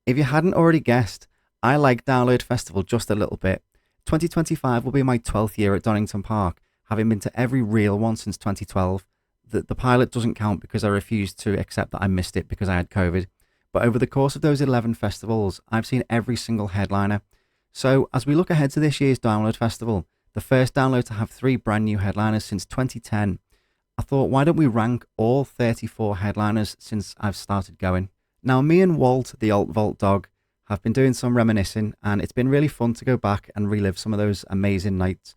If you hadn't already guessed, I like Download Festival just a little bit. 2025 will be my 12th year at Donington Park, having been to every real one since 2012. The pilot doesn't count because I refused to accept that I missed it because I had COVID. But over the course of those 11 festivals, I've seen every single headliner. So as we look ahead to this year's Download Festival, the first Download to have 3 brand new headliners since 2010, I thought, why don't we rank all 34 headliners since I've started going? Now, me and Walt, the Alt Vault dog, have been doing some reminiscing, and it's been really fun to go back and relive some of those amazing nights.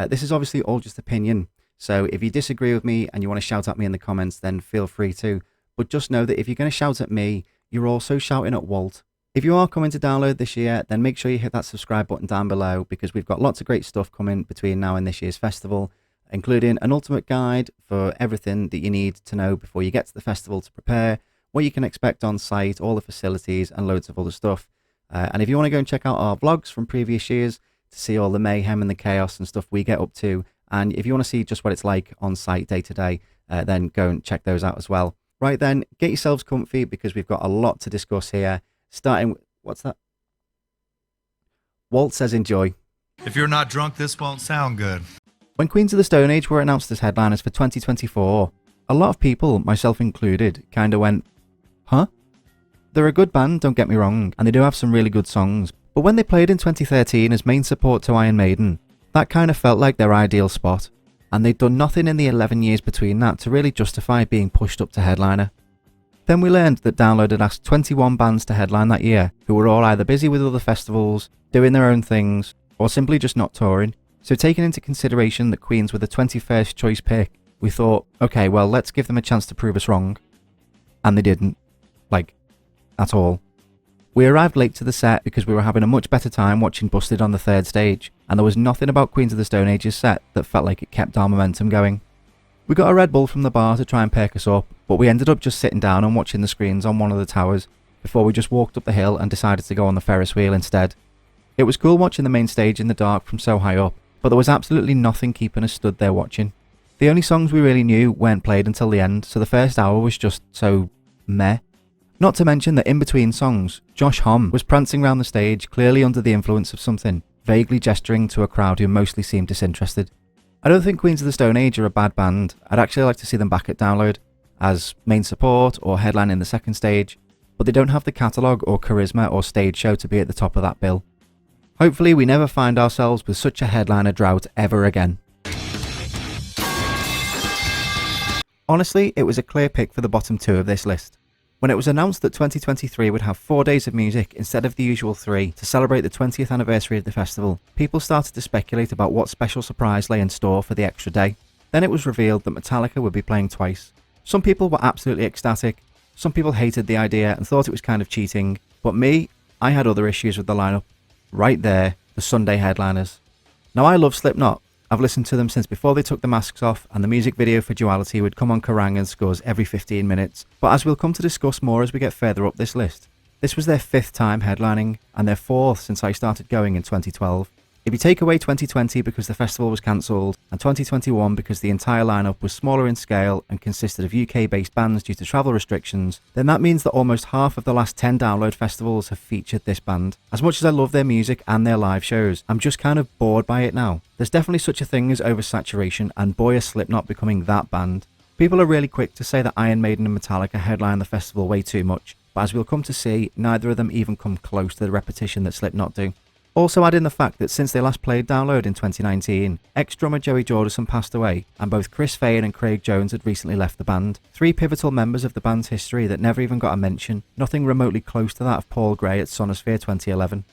This is obviously all just opinion, so if you disagree with me and you want to shout at me in the comments, then feel free to. But just know that if you're going to shout at me, you're also shouting at Walt. If you are coming to Download this year, then make sure you hit that subscribe button down below, because we've got lots of great stuff coming between now and this year's festival, including an ultimate guide for everything that you need to know before you get to the festival to prepare, what you can expect on site, all the facilities, and loads of other stuff. And if you want to go and check out our vlogs from previous years to see all the mayhem and the chaos and stuff we get up to, and if you want to see just what it's like on site day to day, then go and check those out as well. Right then, get yourselves comfy because we've got a lot to discuss here. Starting with, what's that? Walt says enjoy. If you're not drunk, this won't sound good. When Queens of the Stone Age were announced as headliners for 2024, a lot of people, myself included, kind of went, huh? They're a good band, don't get me wrong, and they do have some really good songs, but when they played in 2013 as main support to Iron Maiden, that kind of felt like their ideal spot, and they'd done nothing in the 11 years between that to really justify being pushed up to headliner. Then we learned that Download had asked 21 bands to headline that year, who were all either busy with other festivals, doing their own things, or simply just not touring. So taking into consideration that Queens were the 21st choice pick, we thought, okay, well, let's give them a chance to prove us wrong. And they didn't. Like, at all. We arrived late to the set because we were having a much better time watching Busted on the third stage, and there was nothing about Queens of the Stone Age's set that felt like it kept our momentum going. We got a Red Bull from the bar to try and perk us up, but we ended up just sitting down and watching the screens on one of the towers before we just walked up the hill and decided to go on the Ferris wheel instead. It was cool watching the main stage in the dark from so high up, but there was absolutely nothing keeping us stood there watching. The only songs we really knew weren't played until the end, so the first hour was just so meh. Not to mention that in between songs, Josh Homme was prancing around the stage, clearly under the influence of something, vaguely gesturing to a crowd who mostly seemed disinterested. I don't think Queens of the Stone Age are a bad band. I'd actually like to see them back at Download as main support or headline in the second stage, but they don't have the catalogue or charisma or stage show to be at the top of that bill. Hopefully we never find ourselves with such a headliner drought ever again. Honestly, it was a clear pick for the bottom 2 of this list. When it was announced that 2023 would have 4 days of music instead of the usual 3 to celebrate the 20th anniversary of the festival, people started to speculate about what special surprise lay in store for the extra day. Then it was revealed that Metallica would be playing twice. Some people were absolutely ecstatic, some people hated the idea and thought it was kind of cheating, but me, I had other issues with the lineup. Right there, the Sunday headliners. Now I love Slipknot. I've listened to them since before they took the masks off, and the music video for Duality would come on Kerrang and Scuzz every 15 minutes, but as we'll come to discuss more as we get further up this list, this was their 5th time headlining, and their 4th since I started going in 2012. If you take away 2020 because the festival was cancelled, and 2021 because the entire lineup was smaller in scale and consisted of UK-based bands due to travel restrictions, then that means that almost half of the last 10 Download festivals have featured this band. As much as I love their music and their live shows, I'm just kind of bored by it now. There's definitely such a thing as oversaturation, and boy is Slipknot becoming that band. People are really quick to say that Iron Maiden and Metallica headline the festival way too much, but as we'll come to see, neither of them even come close to the repetition that Slipknot do. Also add in the fact that since they last played Download in 2019, ex-drummer Joey Jordison passed away, and both Chris Fane and Craig Jones had recently left the band. 3 pivotal members of the band's history that never even got a mention, nothing remotely close to that of Paul Gray at Sonosphere 2011.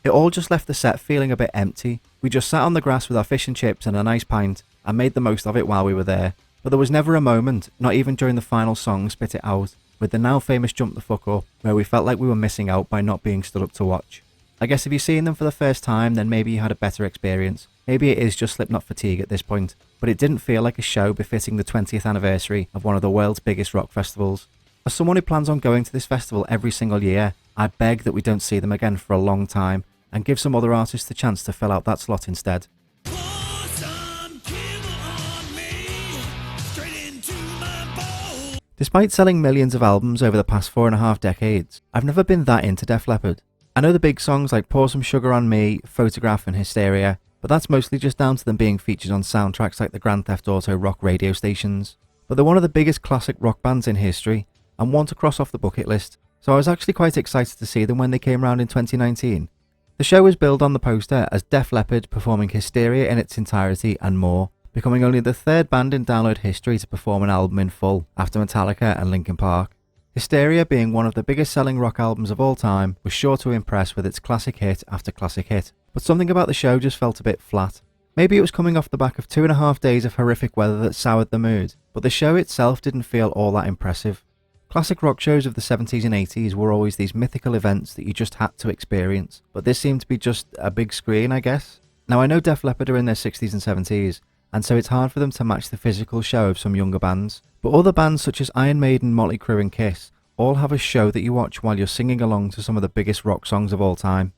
It all just left the set feeling a bit empty. We just sat on the grass with our fish and chips and a nice pint, and made the most of it while we were there. But there was never a moment, not even during the final song Spit It Out, with the now famous Jump the Fuck Up, where we felt like we were missing out by not being stood up to watch. I guess if you've seen them for the first time, then maybe you had a better experience. Maybe it is just Slipknot fatigue at this point, but it didn't feel like a show befitting the 20th anniversary of one of the world's biggest rock festivals. As someone who plans on going to this festival every single year, I beg that we don't see them again for a long time, and give some other artists the chance to fill out that slot instead. Despite selling millions of albums over the past 4.5 decades, I've never been that into Def Leppard. I know the big songs like Pour Some Sugar on Me, Photograph and Hysteria, but that's mostly just down to them being featured on soundtracks like the Grand Theft Auto rock radio stations. But they're one of the biggest classic rock bands in history, and one to cross off the bucket list, so I was actually quite excited to see them when they came round in 2019. The show was billed on the poster as Def Leppard performing Hysteria in its entirety and more, becoming only the third band in Download history to perform an album in full after Metallica and Linkin Park. Hysteria, being one of the biggest selling rock albums of all time, was sure to impress with its classic hit after classic hit, but something about the show just felt a bit flat. Maybe it was coming off the back of 2.5 days of horrific weather that soured the mood, but the show itself didn't feel all that impressive. Classic rock shows of the 70s and 80s were always these mythical events that you just had to experience, but this seemed to be just a big screen, I guess. Now I know Def Leppard are in their 60s and 70s, and so it's hard for them to match the physical show of some younger bands, but other bands such as Iron Maiden, Motley Crue and Kiss all have a show that you watch while you're singing along to some of the biggest rock songs of all time.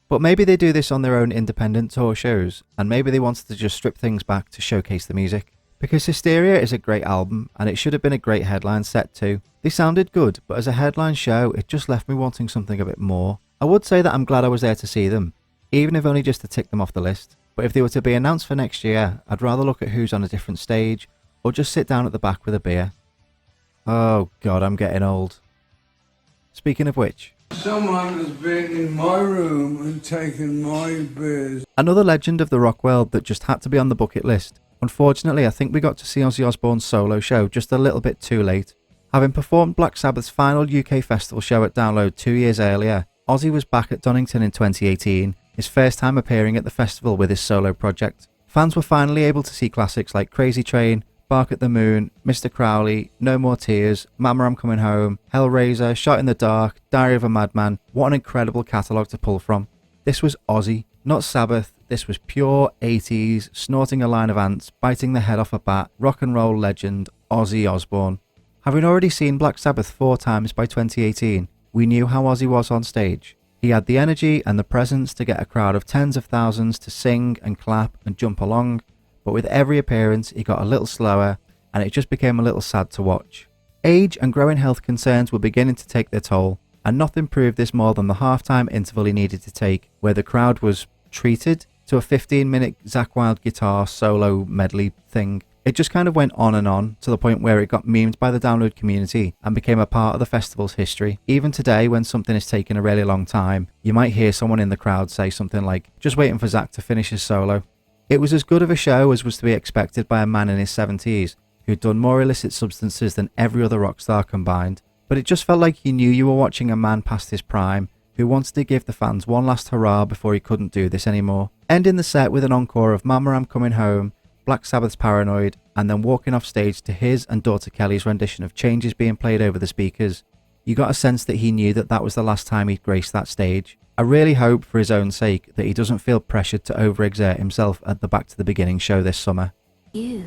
But maybe they do this on their own independent tour shows, and maybe they wanted to just strip things back to showcase the music. Because Hysteria is a great album, and it should have been a great headline set too. They sounded good, but as a headline show, it just left me wanting something a bit more. I would say that I'm glad I was there to see them, even if only just to tick them off the list. But if they were to be announced for next year, I'd rather look at who's on a different stage, or just sit down at the back with a beer. Oh god, I'm getting old. Speaking of which, someone has been in my room and taken my beers. Another legend of the rock world that just had to be on the bucket list. Unfortunately, I think we got to see Ozzy Osbourne's solo show just a little bit too late. Having performed Black Sabbath's final UK festival show at Download 2 years earlier, Ozzy was back at Donington in 2018, his first time appearing at the festival with his solo project. Fans were finally able to see classics like Crazy Train, Bark at the Moon, Mr. Crowley, No More Tears, Mama I'm Coming Home, Hellraiser, Shot in the Dark, Diary of a Madman. What an incredible catalogue to pull from. This was Ozzy, not Sabbath. This was pure 80s, snorting a line of ants, biting the head off a bat, rock and roll legend, Ozzy Osbourne. Having already seen Black Sabbath 4 times by 2018, we knew how Ozzy was on stage. He had the energy and the presence to get a crowd of tens of thousands to sing and clap and jump along, but with every appearance he got a little slower and it just became a little sad to watch. Age and growing health concerns were beginning to take their toll, and nothing proved this more than the halftime interval he needed to take, where the crowd was treated to a 15-minute Zakk Wylde guitar solo medley thing. It just kind of went on and on, to the point where it got memed by the Download community and became a part of the festival's history. Even today, when something has taken a really long time, you might hear someone in the crowd say something like, just waiting for Zakk to finish his solo. It was as good of a show as was to be expected by a man in his 70s, who'd done more illicit substances than every other rock star combined. But it just felt like you knew you were watching a man past his prime, who wanted to give the fans one last hurrah before he couldn't do this anymore. Ending the set with an encore of Mama I'm Coming Home, Black Sabbath's Paranoid, and then walking off stage to his and daughter Kelly's rendition of Changes being played over the speakers. You got a sense that he knew that that was the last time he'd grace that stage. I really hope, for his own sake, that he doesn't feel pressured to overexert himself at the Back to the Beginning show this summer. You,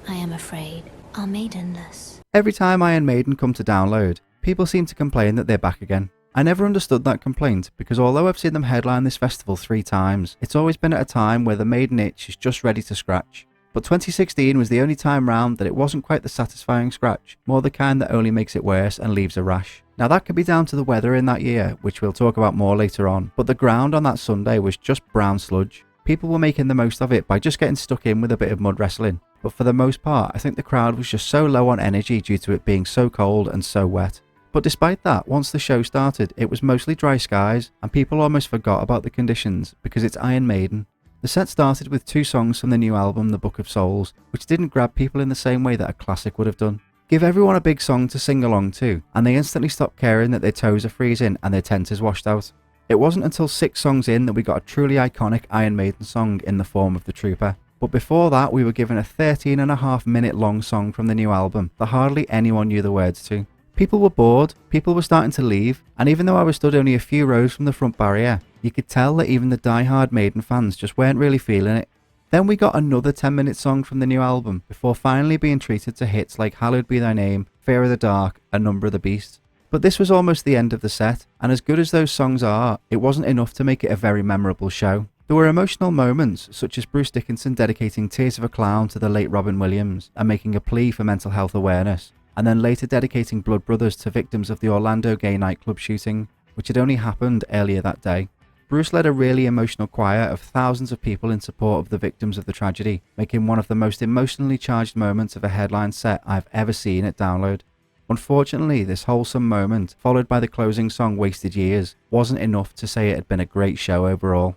I am afraid, are maidenless. Every time Iron Maiden come to Download, people seem to complain that they're back again. I never understood that complaint, because although I've seen them headline this festival 3 times, it's always been at a time where the Maiden itch is just ready to scratch. But 2016 was the only time round that it wasn't quite the satisfying scratch, more the kind that only makes it worse and leaves a rash. Now that could be down to the weather in that year, which we'll talk about more later on, but the ground on that Sunday was just brown sludge. People were making the most of it by just getting stuck in with a bit of mud wrestling, but for the most part I think the crowd was just so low on energy due to it being so cold and so wet. But despite that, once the show started, it was mostly dry skies, and people almost forgot about the conditions because it's Iron Maiden. The set started with 2 songs from the new album, The Book of Souls, which didn't grab people in the same way that a classic would have done. Give everyone a big song to sing along to, and they instantly stop caring that their toes are freezing and their tent is washed out. It wasn't until 6 songs in that we got a truly iconic Iron Maiden song in the form of The Trooper. But before that, we were given a 13.5-minute long song from the new album that hardly anyone knew the words to. People were bored, people were starting to leave, and even though I was stood only a few rows from the front barrier, you could tell that even the die-hard Maiden fans just weren't really feeling it. Then we got another 10-minute song from the new album, before finally being treated to hits like Hallowed Be Thy Name, Fear of the Dark, and Number of the Beast. But this was almost the end of the set, and as good as those songs are, it wasn't enough to make it a very memorable show. There were emotional moments, such as Bruce Dickinson dedicating Tears of a Clown to the late Robin Williams and making a plea for mental health awareness. and then later dedicating Blood Brothers to victims of the Orlando gay nightclub shooting, which had only happened earlier that day. Bruce led a really emotional choir of thousands of people in support of the victims of the tragedy, making one of the most emotionally charged moments of a headline set I've ever seen at Download. Unfortunately, this wholesome moment, followed by the closing song Wasted Years, wasn't enough to say it had been a great show overall.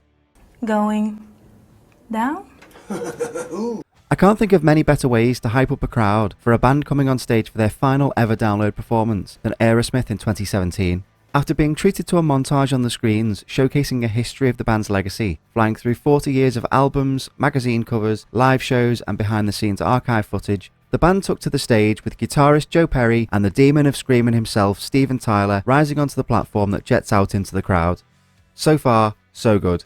Going down? I can't think of many better ways to hype up a crowd for a band coming on stage for their final ever Download performance than Aerosmith in 2017. After being treated to a montage on the screens showcasing a history of the band's legacy, flying through 40 years of albums, magazine covers, live shows and behind the scenes archive footage, the band took to the stage with guitarist Joe Perry and the demon of screaming himself, Steven Tyler, rising onto the platform that jets out into the crowd. So far, so good.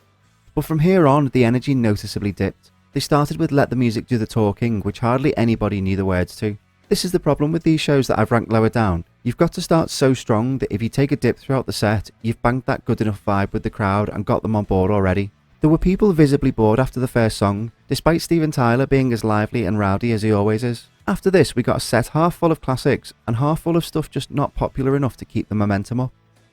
But from here on, the energy noticeably dipped. They started with Let the Music Do the Talking, which hardly anybody knew the words to. This is the problem with these shows that I've ranked lower down. You've got to start so strong that if you take a dip throughout the set, you've banked that good enough vibe with the crowd and got them on board already. There were people visibly bored after the first song, despite Steven Tyler being as lively and rowdy as he always is. After this, we got a set half full of classics and half full of stuff just not popular enough to keep the momentum up.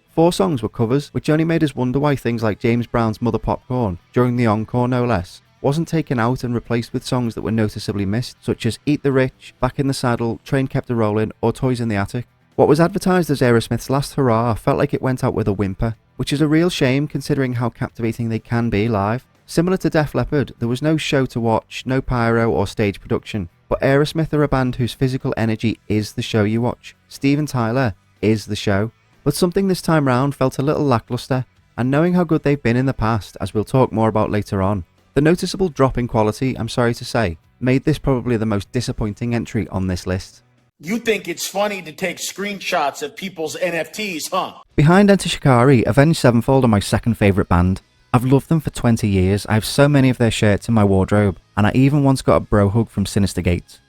4 songs were covers, which only made us wonder why things like James Brown's Mother Popcorn, during the encore no less, wasn't taken out and replaced with songs that were noticeably missed, such as Eat the Rich, Back in the Saddle, Train Kept a Rollin', or Toys in the Attic. What was advertised as Aerosmith's last hurrah felt like it went out with a whimper, which is a real shame considering how captivating they can be live. Similar to Def Leppard, there was no show to watch, no pyro or stage production, but Aerosmith are a band whose physical energy is the show you watch. Steven Tyler is the show. But something this time round felt a little lackluster, and knowing how good they've been in the past, as we'll talk more about later on, the noticeable drop in quality, I'm sorry to say, made this probably the most disappointing entry on this list. You think it's funny to take screenshots of people's NFTs, huh? Behind Enter Shikari, Avenged Sevenfold are my second favourite band. I've loved them for 20 years, I have so many of their shirts in my wardrobe, and I even once got a bro hug from Sinister Gates.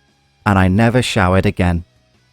And I never showered again.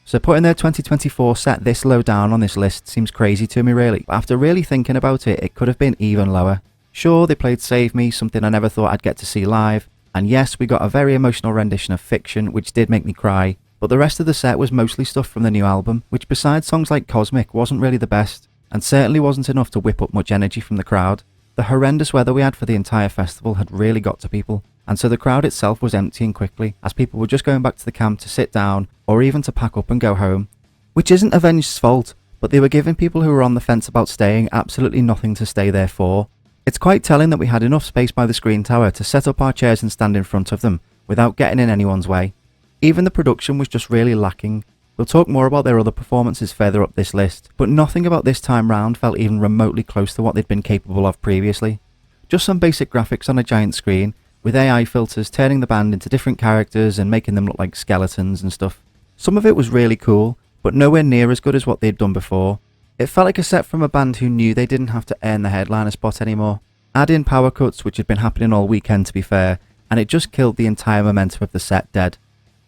So putting their 2024 set this low down on this list seems crazy to me really, but after really thinking about it, it could have been even lower. Sure, they played Save Me, something I never thought I'd get to see live, and yes, we got a very emotional rendition of Fiction, which did make me cry, but the rest of the set was mostly stuff from the new album, which besides songs like Cosmic wasn't really the best, and certainly wasn't enough to whip up much energy from the crowd. The horrendous weather we had for the entire festival had really got to people, and so the crowd itself was emptying quickly, as people were just going back to the camp to sit down, or even to pack up and go home. Which isn't Avenged's fault, but they were giving people who were on the fence about staying absolutely nothing to stay there for. It's quite telling that we had enough space by the screen tower to set up our chairs and stand in front of them, without getting in anyone's way. Even the production was just really lacking. We'll talk more about their other performances further up this list, but nothing about this time round felt even remotely close to what they'd been capable of previously. Just some basic graphics on a giant screen, with AI filters turning the band into different characters and making them look like skeletons and stuff. Some of it was really cool, but nowhere near as good as what they'd done before. It felt like a set from a band who knew they didn't have to earn the headliner spot anymore. Add in power cuts, which had been happening all weekend to be fair, and it just killed the entire momentum of the set dead.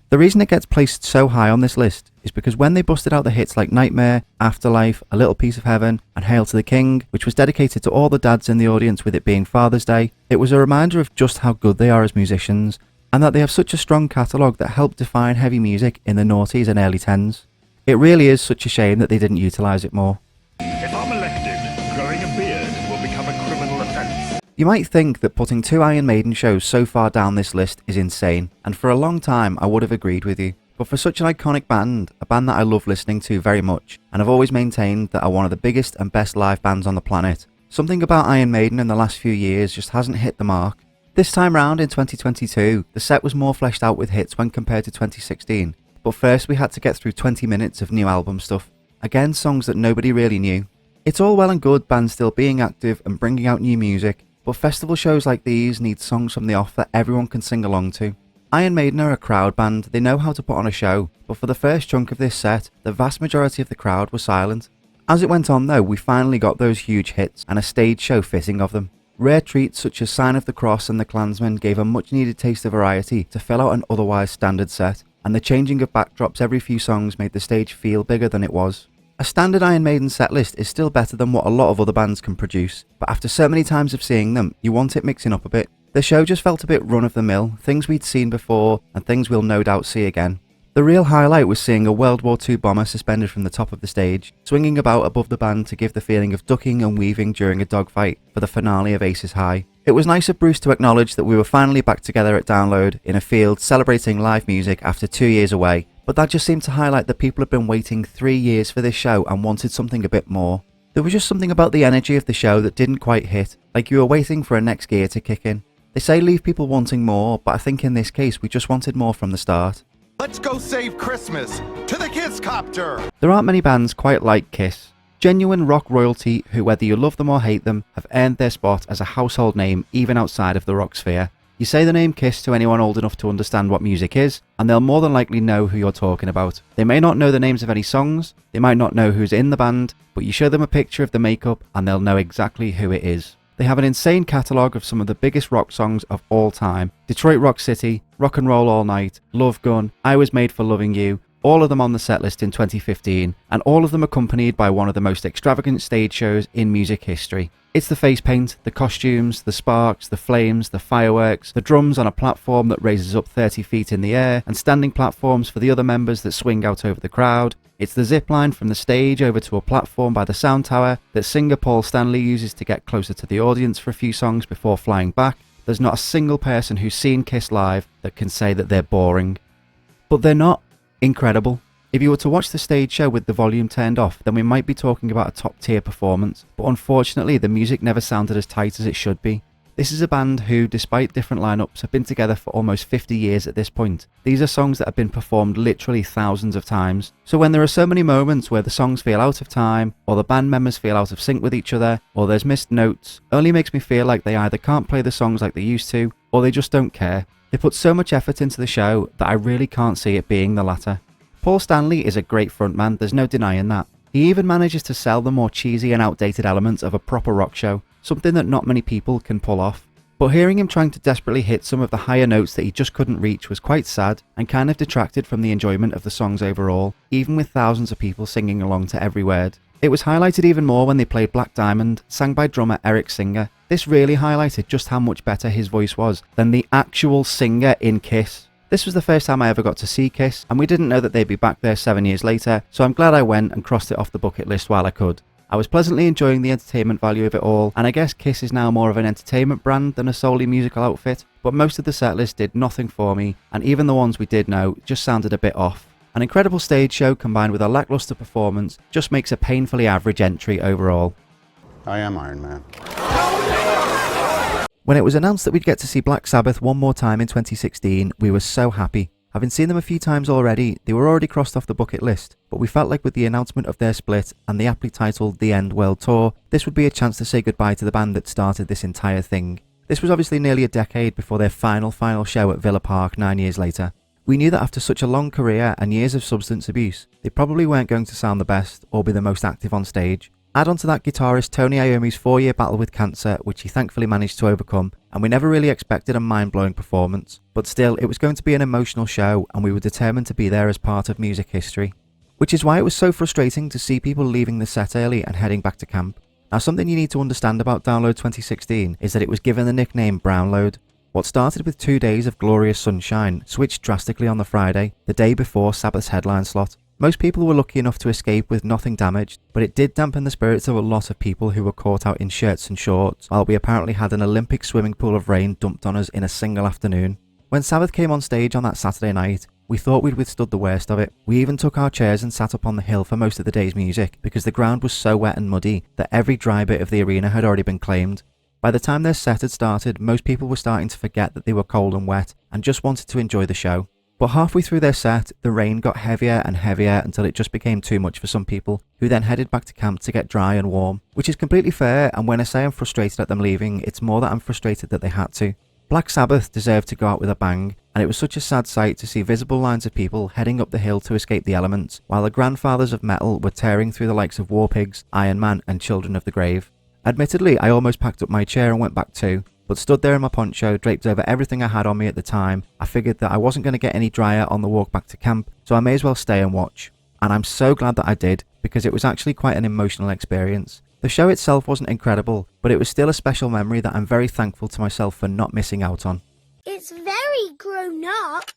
The reason it gets placed so high on this list is because when they busted out the hits like Nightmare, Afterlife, A Little Piece of Heaven, and Hail to the King, which was dedicated to all the dads in the audience with it being Father's Day, it was a reminder of just how good they are as musicians, and that they have such a strong catalogue that helped define heavy music in the noughties and early 10s. It really is such a shame that they didn't utilise it more. If I'm elected, growing a beard will become a criminal offence. You might think that putting 2 Iron Maiden shows so far down this list is insane, and for a long time I would have agreed with you. But for such an iconic band, a band that I love listening to very much, and I've always maintained that are one of the biggest and best live bands on the planet, something about Iron Maiden in the last few years just hasn't hit the mark. This time round in 2022, the set was more fleshed out with hits when compared to 2016, but first we had to get through 20 minutes of new album stuff. Again, songs that nobody really knew. It's all well and good bands still being active and bringing out new music, but festival shows like these need songs from the off that everyone can sing along to. Iron Maiden are a crowd band, they know how to put on a show, but for the first chunk of this set, the vast majority of the crowd were silent. As it went on though, we finally got those huge hits and a stage show fitting of them. Rare treats such as Sign of the Cross and The Klansman gave a much needed taste of variety to fill out an otherwise standard set, and the changing of backdrops every few songs made the stage feel bigger than it was. A standard Iron Maiden set list is still better than what a lot of other bands can produce, but after so many times of seeing them, you want it mixing up a bit. The show just felt a bit run of the mill, things we'd seen before and things we'll no doubt see again. The real highlight was seeing a World War II bomber suspended from the top of the stage, swinging about above the band to give the feeling of ducking and weaving during a dogfight for the finale of Aces High. It was nice of Bruce to acknowledge that we were finally back together at Download in a field celebrating live music after 2 years away, but that just seemed to highlight that people had been waiting 3 years for this show and wanted something a bit more. There was just something about the energy of the show that didn't quite hit, like you were waiting for a next gear to kick in. They say leave people wanting more, but I think in this case we just wanted more from the start. Let's go save Christmas! To the Kiss Copter! There aren't many bands quite like Kiss. Genuine rock royalty who, whether you love them or hate them, have earned their spot as a household name even outside of the rock sphere. You say the name Kiss to anyone old enough to understand what music is, and they'll more than likely know who you're talking about. They may not know the names of any songs, they might not know who's in the band, but you show them a picture of the makeup and they'll know exactly who it is. They have an insane catalogue of some of the biggest rock songs of all time. Detroit Rock City, Rock and Roll All Night, Love Gun, I Was Made for Loving You, all of them on the setlist in 2015, and all of them accompanied by one of the most extravagant stage shows in music history. It's the face paint, the costumes, the sparks, the flames, the fireworks, the drums on a platform that raises up 30 feet in the air, and standing platforms for the other members that swing out over the crowd. It's the zip line from the stage over to a platform by the sound tower that singer Paul Stanley uses to get closer to the audience for a few songs before flying back. There's not a single person who's seen Kiss live that can say that they're boring. But they're not. Incredible. If you were to watch the stage show with the volume turned off, then we might be talking about a top tier performance, but unfortunately the music never sounded as tight as it should be. This is a band who, despite different lineups, have been together for almost 50 years at this point. These are songs that have been performed literally thousands of times. So when there are so many moments where the songs feel out of time, or the band members feel out of sync with each other, or there's missed notes, it only makes me feel like they either can't play the songs like they used to, or they just don't care. They put so much effort into the show that I really can't see it being the latter. Paul Stanley is a great frontman, there's no denying that. He even manages to sell the more cheesy and outdated elements of a proper rock show, something that not many people can pull off. But hearing him trying to desperately hit some of the higher notes that he just couldn't reach was quite sad and kind of detracted from the enjoyment of the songs overall, even with thousands of people singing along to every word. It was highlighted even more when they played Black Diamond, sang by drummer Eric Singer. This really highlighted just how much better his voice was than the actual singer in Kiss. This was the first time I ever got to see Kiss, and we didn't know that they'd be back there 7 years later, so I'm glad I went and crossed it off the bucket list while I could. I was pleasantly enjoying the entertainment value of it all, and I guess Kiss is now more of an entertainment brand than a solely musical outfit, but most of the setlist did nothing for me, and even the ones we did know just sounded a bit off. An incredible stage show combined with a lackluster performance just makes a painfully average entry overall. I am Iron Man. When it was announced that we'd get to see Black Sabbath one more time in 2016, we were so happy. Having seen them a few times already, they were already crossed off the bucket list, but we felt like with the announcement of their split and the aptly titled The End World Tour, this would be a chance to say goodbye to the band that started this entire thing. This was obviously nearly a decade before their final show at Villa Park 9 years later. We knew that after such a long career and years of substance abuse, they probably weren't going to sound the best or be the most active on stage. Add on to that guitarist Tony Iommi's 4-year battle with cancer, which he thankfully managed to overcome, and we never really expected a mind-blowing performance. But still, it was going to be an emotional show, and we were determined to be there as part of music history. Which is why it was so frustrating to see people leaving the set early and heading back to camp. Now, something you need to understand about Download 2016 is that it was given the nickname Brownload. What started with 2 days of glorious sunshine switched drastically on the Friday, the day before Sabbath's headline slot. Most people were lucky enough to escape with nothing damaged, but it did dampen the spirits of a lot of people who were caught out in shirts and shorts, while we apparently had an Olympic swimming pool of rain dumped on us in a single afternoon. When Sabbath came on stage on that Saturday night, we thought we'd withstood the worst of it. We even took our chairs and sat up on the hill for most of the day's music, because the ground was so wet and muddy that every dry bit of the arena had already been claimed. By the time their set had started, most people were starting to forget that they were cold and wet, and just wanted to enjoy the show. But halfway through their set, the rain got heavier and heavier until it just became too much for some people, who then headed back to camp to get dry and warm, which is completely fair, and when I say I'm frustrated at them leaving, it's more that I'm frustrated that they had to. Black Sabbath deserved to go out with a bang, and it was such a sad sight to see visible lines of people heading up the hill to escape the elements, while the grandfathers of metal were tearing through the likes of War Pigs, Iron Man and Children of the Grave. Admittedly, I almost packed up my chair and went back too, but stood there in my poncho, draped over everything I had on me at the time. I figured that I wasn't going to get any drier on the walk back to camp, so I may as well stay and watch. And I'm so glad that I did, because it was actually quite an emotional experience. The show itself wasn't incredible, but it was still a special memory that I'm very thankful to myself for not missing out on. It's very ain't grown up.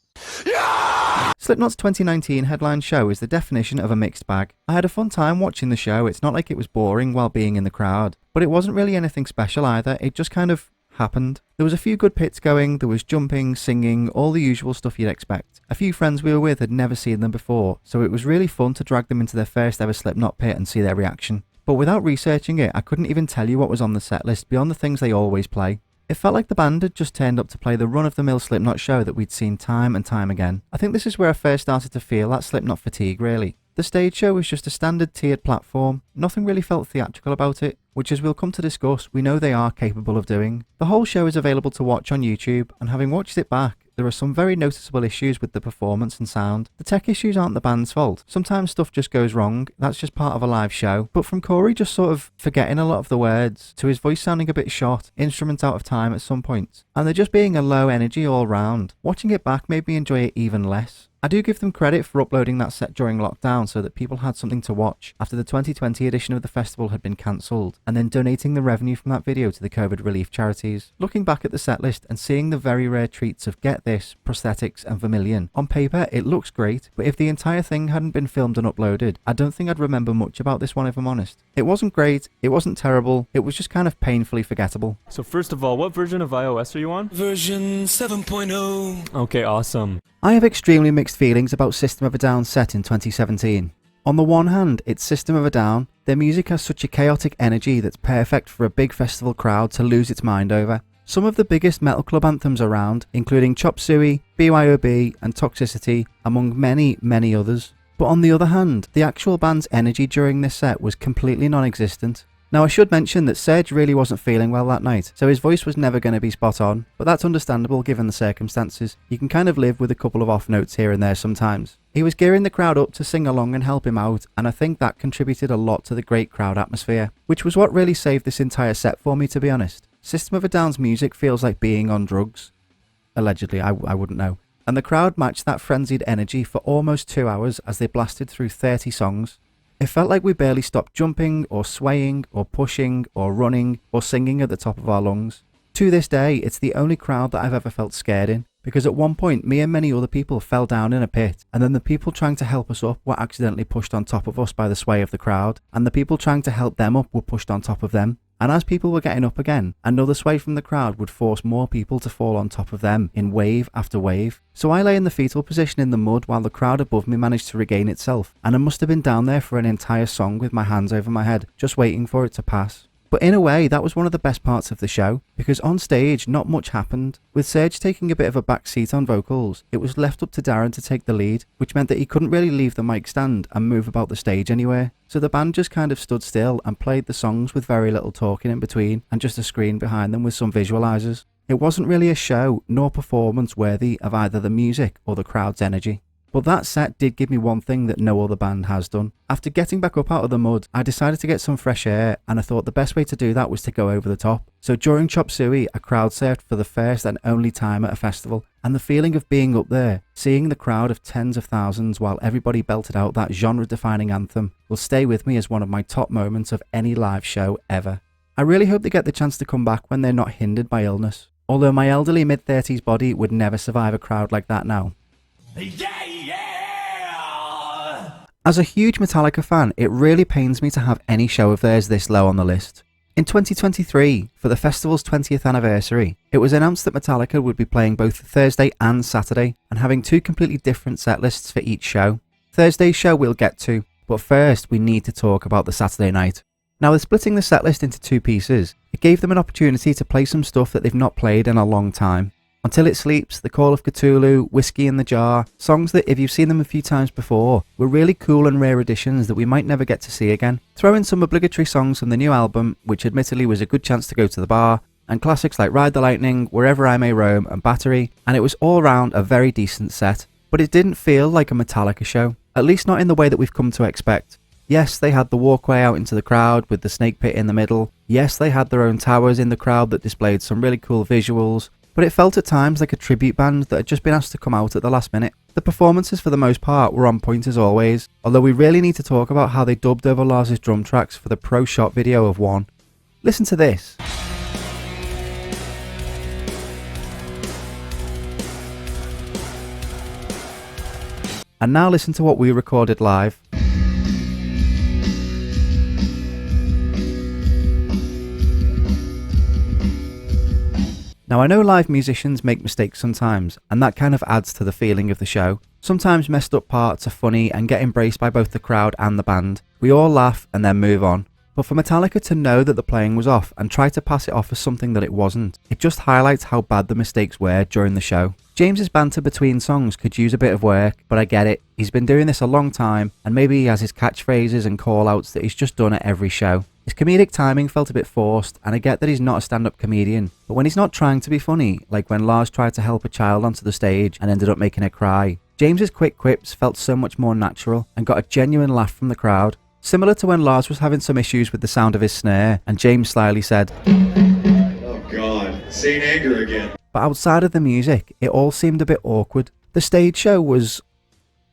Slipknot's 2019 headline show is the definition of a mixed bag. I had a fun time watching the show. It's not like it was boring while being in the crowd, but it wasn't really anything special either. It just kind of happened. There was a few good pits going, there was jumping, singing, all the usual stuff you'd expect. A few friends we were with had never seen them before, so it was really fun to drag them into their first ever Slipknot pit and see their reaction. But without researching it, I couldn't even tell you what was on the set list beyond the things they always play. It felt like the band had just turned up to play the run-of-the-mill Slipknot show that we'd seen time and time again. I think this is where I first started to feel that Slipknot fatigue, really. The stage show was just a standard tiered platform. Nothing really felt theatrical about it, which, as we'll come to discuss, we know they are capable of doing. The whole show is available to watch on YouTube, and having watched it back, there are some very noticeable issues with the performance and sound. The tech issues aren't the band's fault. Sometimes stuff just goes wrong, that's just part of a live show. But from Corey just sort of forgetting a lot of the words, to his voice sounding a bit shot, instruments out of time at some points, and there just being a low energy all round, watching it back made me enjoy it even less. I do give them credit for uploading that set during lockdown so that people had something to watch after the 2020 edition of the festival had been cancelled, and then donating the revenue from that video to the COVID relief charities. Looking back at the set list and seeing the very rare treats of Get This, Prosthetics and Vermilion, on paper it looks great, but if the entire thing hadn't been filmed and uploaded, I don't think I'd remember much about this one if I'm honest. It wasn't great, it wasn't terrible, it was just kind of painfully forgettable. So first of all, what version of iOS are you on? Version 7.0. Okay, awesome. I have extremely mixed feelings about System of a Down's set in 2017. On the one hand, it's System of a Down. Their music has such a chaotic energy that's perfect for a big festival crowd to lose its mind over. Some of the biggest metal club anthems around, including Chop Suey, BYOB and Toxicity, among many, many others. But on the other hand, the actual band's energy during this set was completely non-existent. Now, I should mention that Serge really wasn't feeling well that night, so his voice was never going to be spot on, but that's understandable given the circumstances. You can kind of live with a couple of off notes here and there sometimes. He was gearing the crowd up to sing along and help him out, and I think that contributed a lot to the great crowd atmosphere, which was what really saved this entire set for me, to be honest. System of a Down's music feels like being on drugs. Allegedly, I wouldn't know. And the crowd matched that frenzied energy for almost 2 hours as they blasted through 30 songs. It felt like we barely stopped jumping, or swaying, or pushing, or running, or singing at the top of our lungs. To this day, it's the only crowd that I've ever felt scared in, because at one point, me and many other people fell down in a pit, and then the people trying to help us up were accidentally pushed on top of us by the sway of the crowd, and the people trying to help them up were pushed on top of them. And as people were getting up again, another sway from the crowd would force more people to fall on top of them in wave after wave. So I lay in the fetal position in the mud while the crowd above me managed to regain itself, and I must have been down there for an entire song with my hands over my head, just waiting for it to pass. But in a way, that was one of the best parts of the show, because on stage, not much happened. With Serge taking a bit of a back seat on vocals, it was left up to Darren to take the lead, which meant that he couldn't really leave the mic stand and move about the stage anywhere. So the band just kind of stood still and played the songs with very little talking in between, and just a screen behind them with some visualizers. It wasn't really a show, nor performance worthy of either the music or the crowd's energy. But that set did give me one thing that no other band has done. After getting back up out of the mud, I decided to get some fresh air, and I thought the best way to do that was to go over the top. So during Chop Suey, I crowd surfed for the first and only time at a festival, and the feeling of being up there, seeing the crowd of tens of thousands while everybody belted out that genre-defining anthem, will stay with me as one of my top moments of any live show ever. I really hope they get the chance to come back when they're not hindered by illness, although my elderly mid-30s body would never survive a crowd like that now. As a huge Metallica fan, it really pains me to have any show of theirs this low on the list. In 2023, for the festival's 20th anniversary, it was announced that Metallica would be playing both Thursday and Saturday, and having two completely different set lists for each show. Thursday's show we'll get to, but first we need to talk about the Saturday night. Now, with splitting the set list into two pieces, it gave them an opportunity to play some stuff that they've not played in a long time. Until It Sleeps, The Call of Cthulhu, Whiskey in the Jar, songs that, if you've seen them a few times before, were really cool and rare additions that we might never get to see again. Throw in some obligatory songs from the new album, which admittedly was a good chance to go to the bar, and classics like Ride the Lightning, Wherever I May Roam, and Battery, and it was all round a very decent set. But it didn't feel like a Metallica show, at least not in the way that we've come to expect. Yes, they had the walkway out into the crowd with the snake pit in the middle. Yes, they had their own towers in the crowd that displayed some really cool visuals. But it felt at times like a tribute band that had just been asked to come out at the last minute. The performances for the most part were on point as always, although we really need to talk about how they dubbed over Lars' drum tracks for the pro shot video of One. Listen to this. And now listen to what we recorded live. Now I know live musicians make mistakes sometimes, and that kind of adds to the feeling of the show. Sometimes messed up parts are funny and get embraced by both the crowd and the band. We all laugh and then move on. But for Metallica to know that the playing was off and try to pass it off as something that it wasn't, it just highlights how bad the mistakes were during the show. James's banter between songs could use a bit of work, but I get it. He's been doing this a long time, and maybe he has his catchphrases and call-outs that he's just done at every show. His comedic timing felt a bit forced, and I get that he's not a stand-up comedian, but when he's not trying to be funny, like when Lars tried to help a child onto the stage and ended up making her cry, James's quick quips felt so much more natural and got a genuine laugh from the crowd. Similar to when Lars was having some issues with the sound of his snare, and James slyly said, "Oh God, Saint Anger again." But outside of the music, it all seemed a bit awkward. The stage show was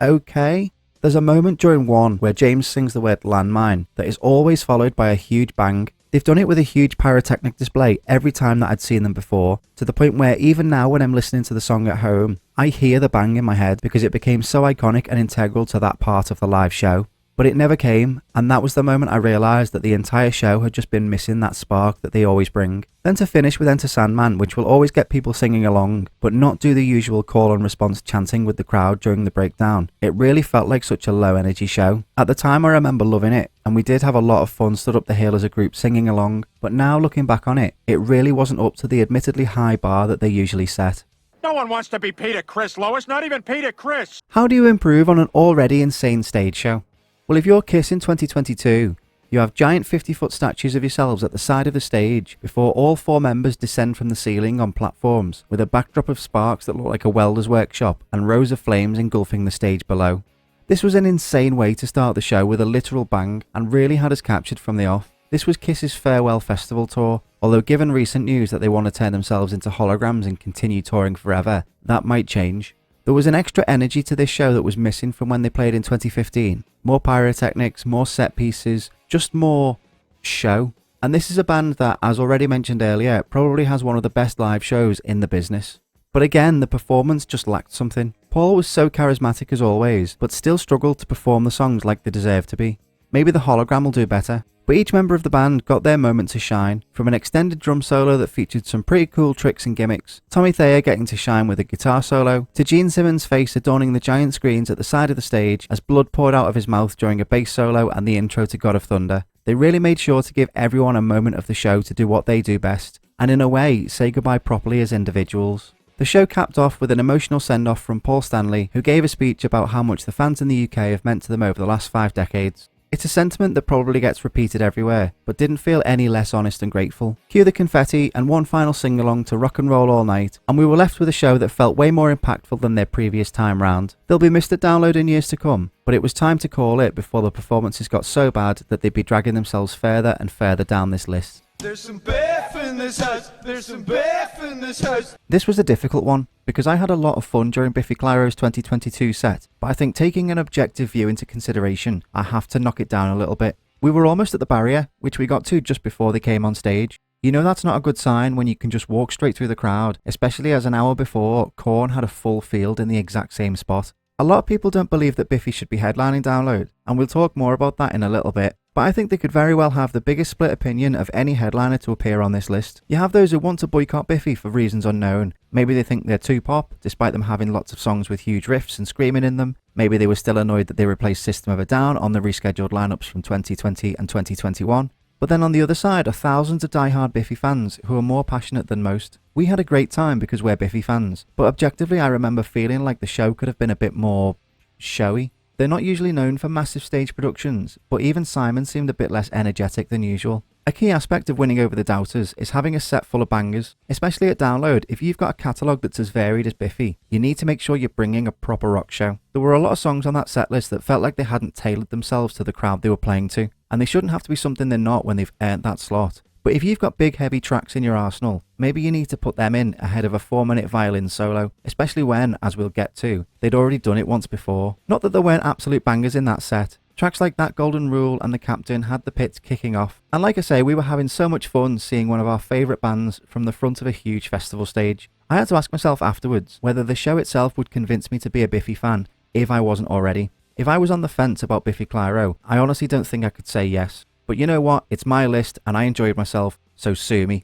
okay. There's a moment during one where James sings the word landmine that is always followed by a huge bang. They've done it with a huge pyrotechnic display every time that I'd seen them before, to the point where even now when I'm listening to the song at home, I hear the bang in my head because it became so iconic and integral to that part of the live show. But it never came, and that was the moment I realised that the entire show had just been missing that spark that they always bring. Then to finish with Enter Sandman, which will always get people singing along, but not do the usual call and response chanting with the crowd during the breakdown. It really felt like such a low energy show. At the time I remember loving it, and we did have a lot of fun stood up the hill as a group singing along, but now looking back on it, it really wasn't up to the admittedly high bar that they usually set. No one wants to be Peter Criss, Lois, not even Peter Criss. How do you improve on an already insane stage show? Well, if you're Kiss in 2022, you have giant 50-foot statues of yourselves at the side of the stage before all four members descend from the ceiling on platforms with a backdrop of sparks that look like a welder's workshop and rows of flames engulfing the stage below. This was an insane way to start the show with a literal bang and really had us captured from the off. This was Kiss's farewell festival tour, although given recent news that they want to turn themselves into holograms and continue touring forever, that might change. There was an extra energy to this show that was missing from when they played in 2015. More pyrotechnics, more set pieces, just more show. And this is a band that, as already mentioned earlier, probably has one of the best live shows in the business. But again, the performance just lacked something. Paul was so charismatic as always, but still struggled to perform the songs like they deserve to be. Maybe the hologram will do better. But each member of the band got their moment to shine, from an extended drum solo that featured some pretty cool tricks and gimmicks, Tommy Thayer getting to shine with a guitar solo, to Gene Simmons' face adorning the giant screens at the side of the stage as blood poured out of his mouth during a bass solo and the intro to God of Thunder. They really made sure to give everyone a moment of the show to do what they do best, and in a way, say goodbye properly as individuals. The show capped off with an emotional send-off from Paul Stanley, who gave a speech about how much the fans in the UK have meant to them over the last 5 decades. It's a sentiment that probably gets repeated everywhere, but didn't feel any less honest and grateful. Cue the confetti and one final sing-along to Rock and Roll All Night, and we were left with a show that felt way more impactful than their previous time round. They'll be missed at Download in years to come, but it was time to call it before the performances got so bad that they'd be dragging themselves further and further down this list. There's some beef in this house. There's some beef in this house. This was a difficult one, because I had a lot of fun during Biffy Clyro's 2022 set, but I think taking an objective view into consideration, I have to knock it down a little bit. We were almost at the barrier, which we got to just before they came on stage. You know that's not a good sign when you can just walk straight through the crowd, especially as an hour before, Korn had a full field in the exact same spot. A lot of people don't believe that Biffy should be headlining Download, and we'll talk more about that in a little bit. But I think they could very well have the biggest split opinion of any headliner to appear on this list. You have those who want to boycott Biffy for reasons unknown. Maybe they think they're too pop, despite them having lots of songs with huge riffs and screaming in them. Maybe they were still annoyed that they replaced System of a Down on the rescheduled lineups from 2020 and 2021. But then on the other side are thousands of diehard Biffy fans who are more passionate than most. We had a great time because we're Biffy fans, but objectively I remember feeling like the show could have been a bit more showy. They're not usually known for massive stage productions, but even Simon seemed a bit less energetic than usual. A key aspect of winning over the doubters is having a set full of bangers. Especially at Download, if you've got a catalogue that's as varied as Biffy, you need to make sure you're bringing a proper rock show. There were a lot of songs on that set list that felt like they hadn't tailored themselves to the crowd they were playing to, and they shouldn't have to be something they're not when they've earned that slot. But if you've got big heavy tracks in your arsenal, maybe you need to put them in ahead of a 4-minute violin solo, especially when, as we'll get to, they'd already done it once before. Not that there weren't absolute bangers in that set. Tracks like That Golden Rule and The Captain had the pits kicking off, and like I say, we were having so much fun seeing one of our favourite bands from the front of a huge festival stage. I had to ask myself afterwards whether the show itself would convince me to be a Biffy fan, if I wasn't already. If I was on the fence about Biffy Clyro, I honestly don't think I could say yes. But you know what? It's my list and I enjoyed myself, so sue me.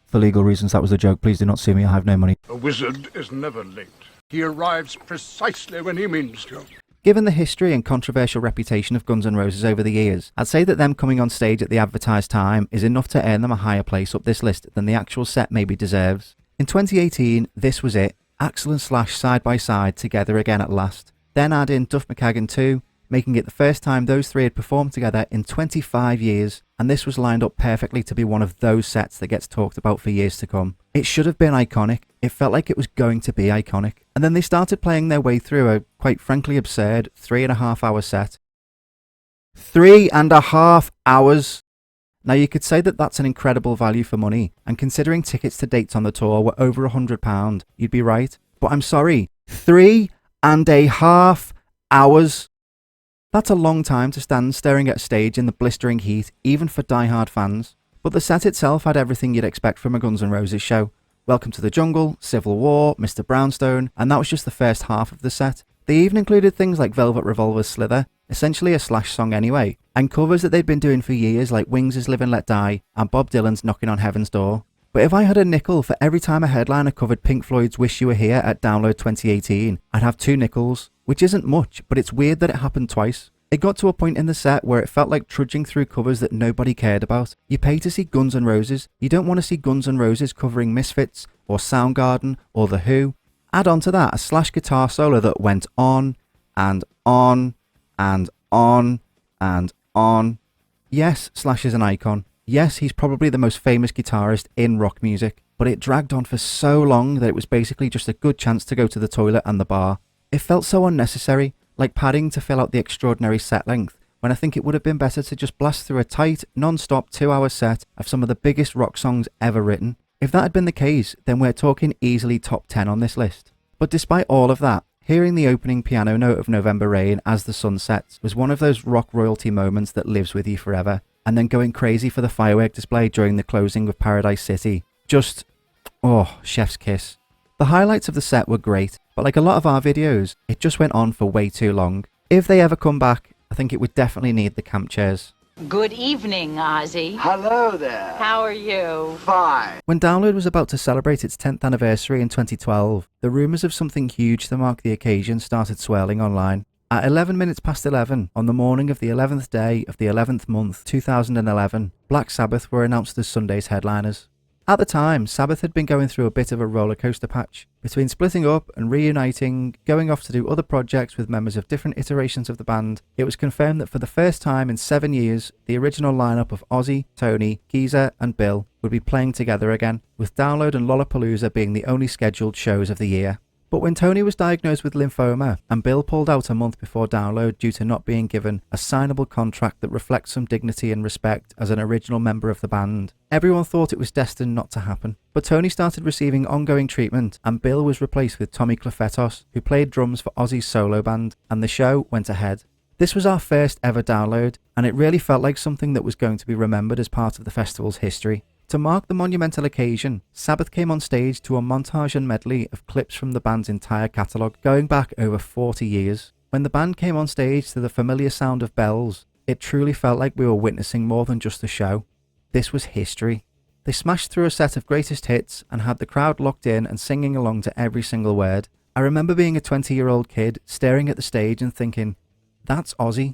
For legal reasons, that was a joke. Please do not sue me. I have no money. A wizard is never late. He arrives precisely when he means to. Given the history and controversial reputation of Guns N' Roses over the years, I'd say that them coming on stage at the advertised time is enough to earn them a higher place up this list than the actual set maybe deserves. In 2018, this was it. Axl and Slash side by side together again at last. Then add in Duff McKagan too, making it the first time those three had performed together in 25 years, and this was lined up perfectly to be one of those sets that gets talked about for years to come. It should have been iconic. It felt like it was going to be iconic. And then they started playing their way through a, quite frankly, absurd 3.5 hour set. 3.5 hours! Now you could say that that's an incredible value for money, and considering tickets to dates on the tour were over £100, you'd be right. But I'm sorry, 3.5 hours! That's a long time to stand staring at a stage in the blistering heat, even for die-hard fans. But the set itself had everything you'd expect from a Guns N' Roses show. Welcome to the Jungle, Civil War, Mr. Brownstone, and that was just the first half of the set. They even included things like Velvet Revolver's Slither, essentially a Slash song anyway, and covers that they'd been doing for years like Wings' Live and Let Die, and Bob Dylan's Knocking on Heaven's Door. But if I had a nickel for every time a headliner covered Pink Floyd's Wish You Were Here at Download 2018, I'd have 2 nickels, which isn't much, but it's weird that it happened twice. It got to a point in the set where it felt like trudging through covers that nobody cared about. You pay to see Guns N' Roses, you don't want to see Guns N' Roses covering Misfits, or Soundgarden, or The Who. Add on to that a Slash guitar solo that went on, and on, and on, and on. Yes, Slash is an icon. Yes, he's probably the most famous guitarist in rock music, but it dragged on for so long that it was basically just a good chance to go to the toilet and the bar. It felt so unnecessary, like padding to fill out the extraordinary set length, when I think it would have been better to just blast through a tight, non-stop 2-hour set of some of the biggest rock songs ever written. If that had been the case, then we're talking easily top 10 on this list. But despite all of that, hearing the opening piano note of November Rain as the sun sets was one of those rock royalty moments that lives with you forever, and then going crazy for the firework display during the closing of Paradise City. Just, oh, chef's kiss. The highlights of the set were great, but like a lot of our videos, it just went on for way too long. If they ever come back, I think it would definitely need the camp chairs. Good evening, Ozzy. Hello there. How are you? Fine. When Download was about to celebrate its 10th anniversary in 2012, the rumours of something huge to mark the occasion started swirling online. At 11 minutes past 11, on the morning of the 11th day of the 11th month, 2011, Black Sabbath were announced as Sunday's headliners. At the time, Sabbath had been going through a bit of a rollercoaster patch, between splitting up and reuniting, going off to do other projects with members of different iterations of the band. It was confirmed that for the first time in 7 years, the original lineup of Ozzy, Tony, Geezer and Bill would be playing together again, with Download and Lollapalooza being the only scheduled shows of the year. But when Tony was diagnosed with lymphoma and Bill pulled out a month before Download due to not being given a signable contract that reflects some dignity and respect as an original member of the band, everyone thought it was destined not to happen. But Tony started receiving ongoing treatment and Bill was replaced with Tommy Clufetos, who played drums for Ozzy's solo band, and the show went ahead. This was our first ever Download, and it really felt like something that was going to be remembered as part of the festival's history. To mark the monumental occasion, Sabbath came on stage to a montage and medley of clips from the band's entire catalogue, going back over 40 years. When the band came on stage to the familiar sound of bells, it truly felt like we were witnessing more than just a show. This was history. They smashed through a set of greatest hits and had the crowd locked in and singing along to every single word. I remember being a 20-year-old kid staring at the stage and thinking, that's Ozzy.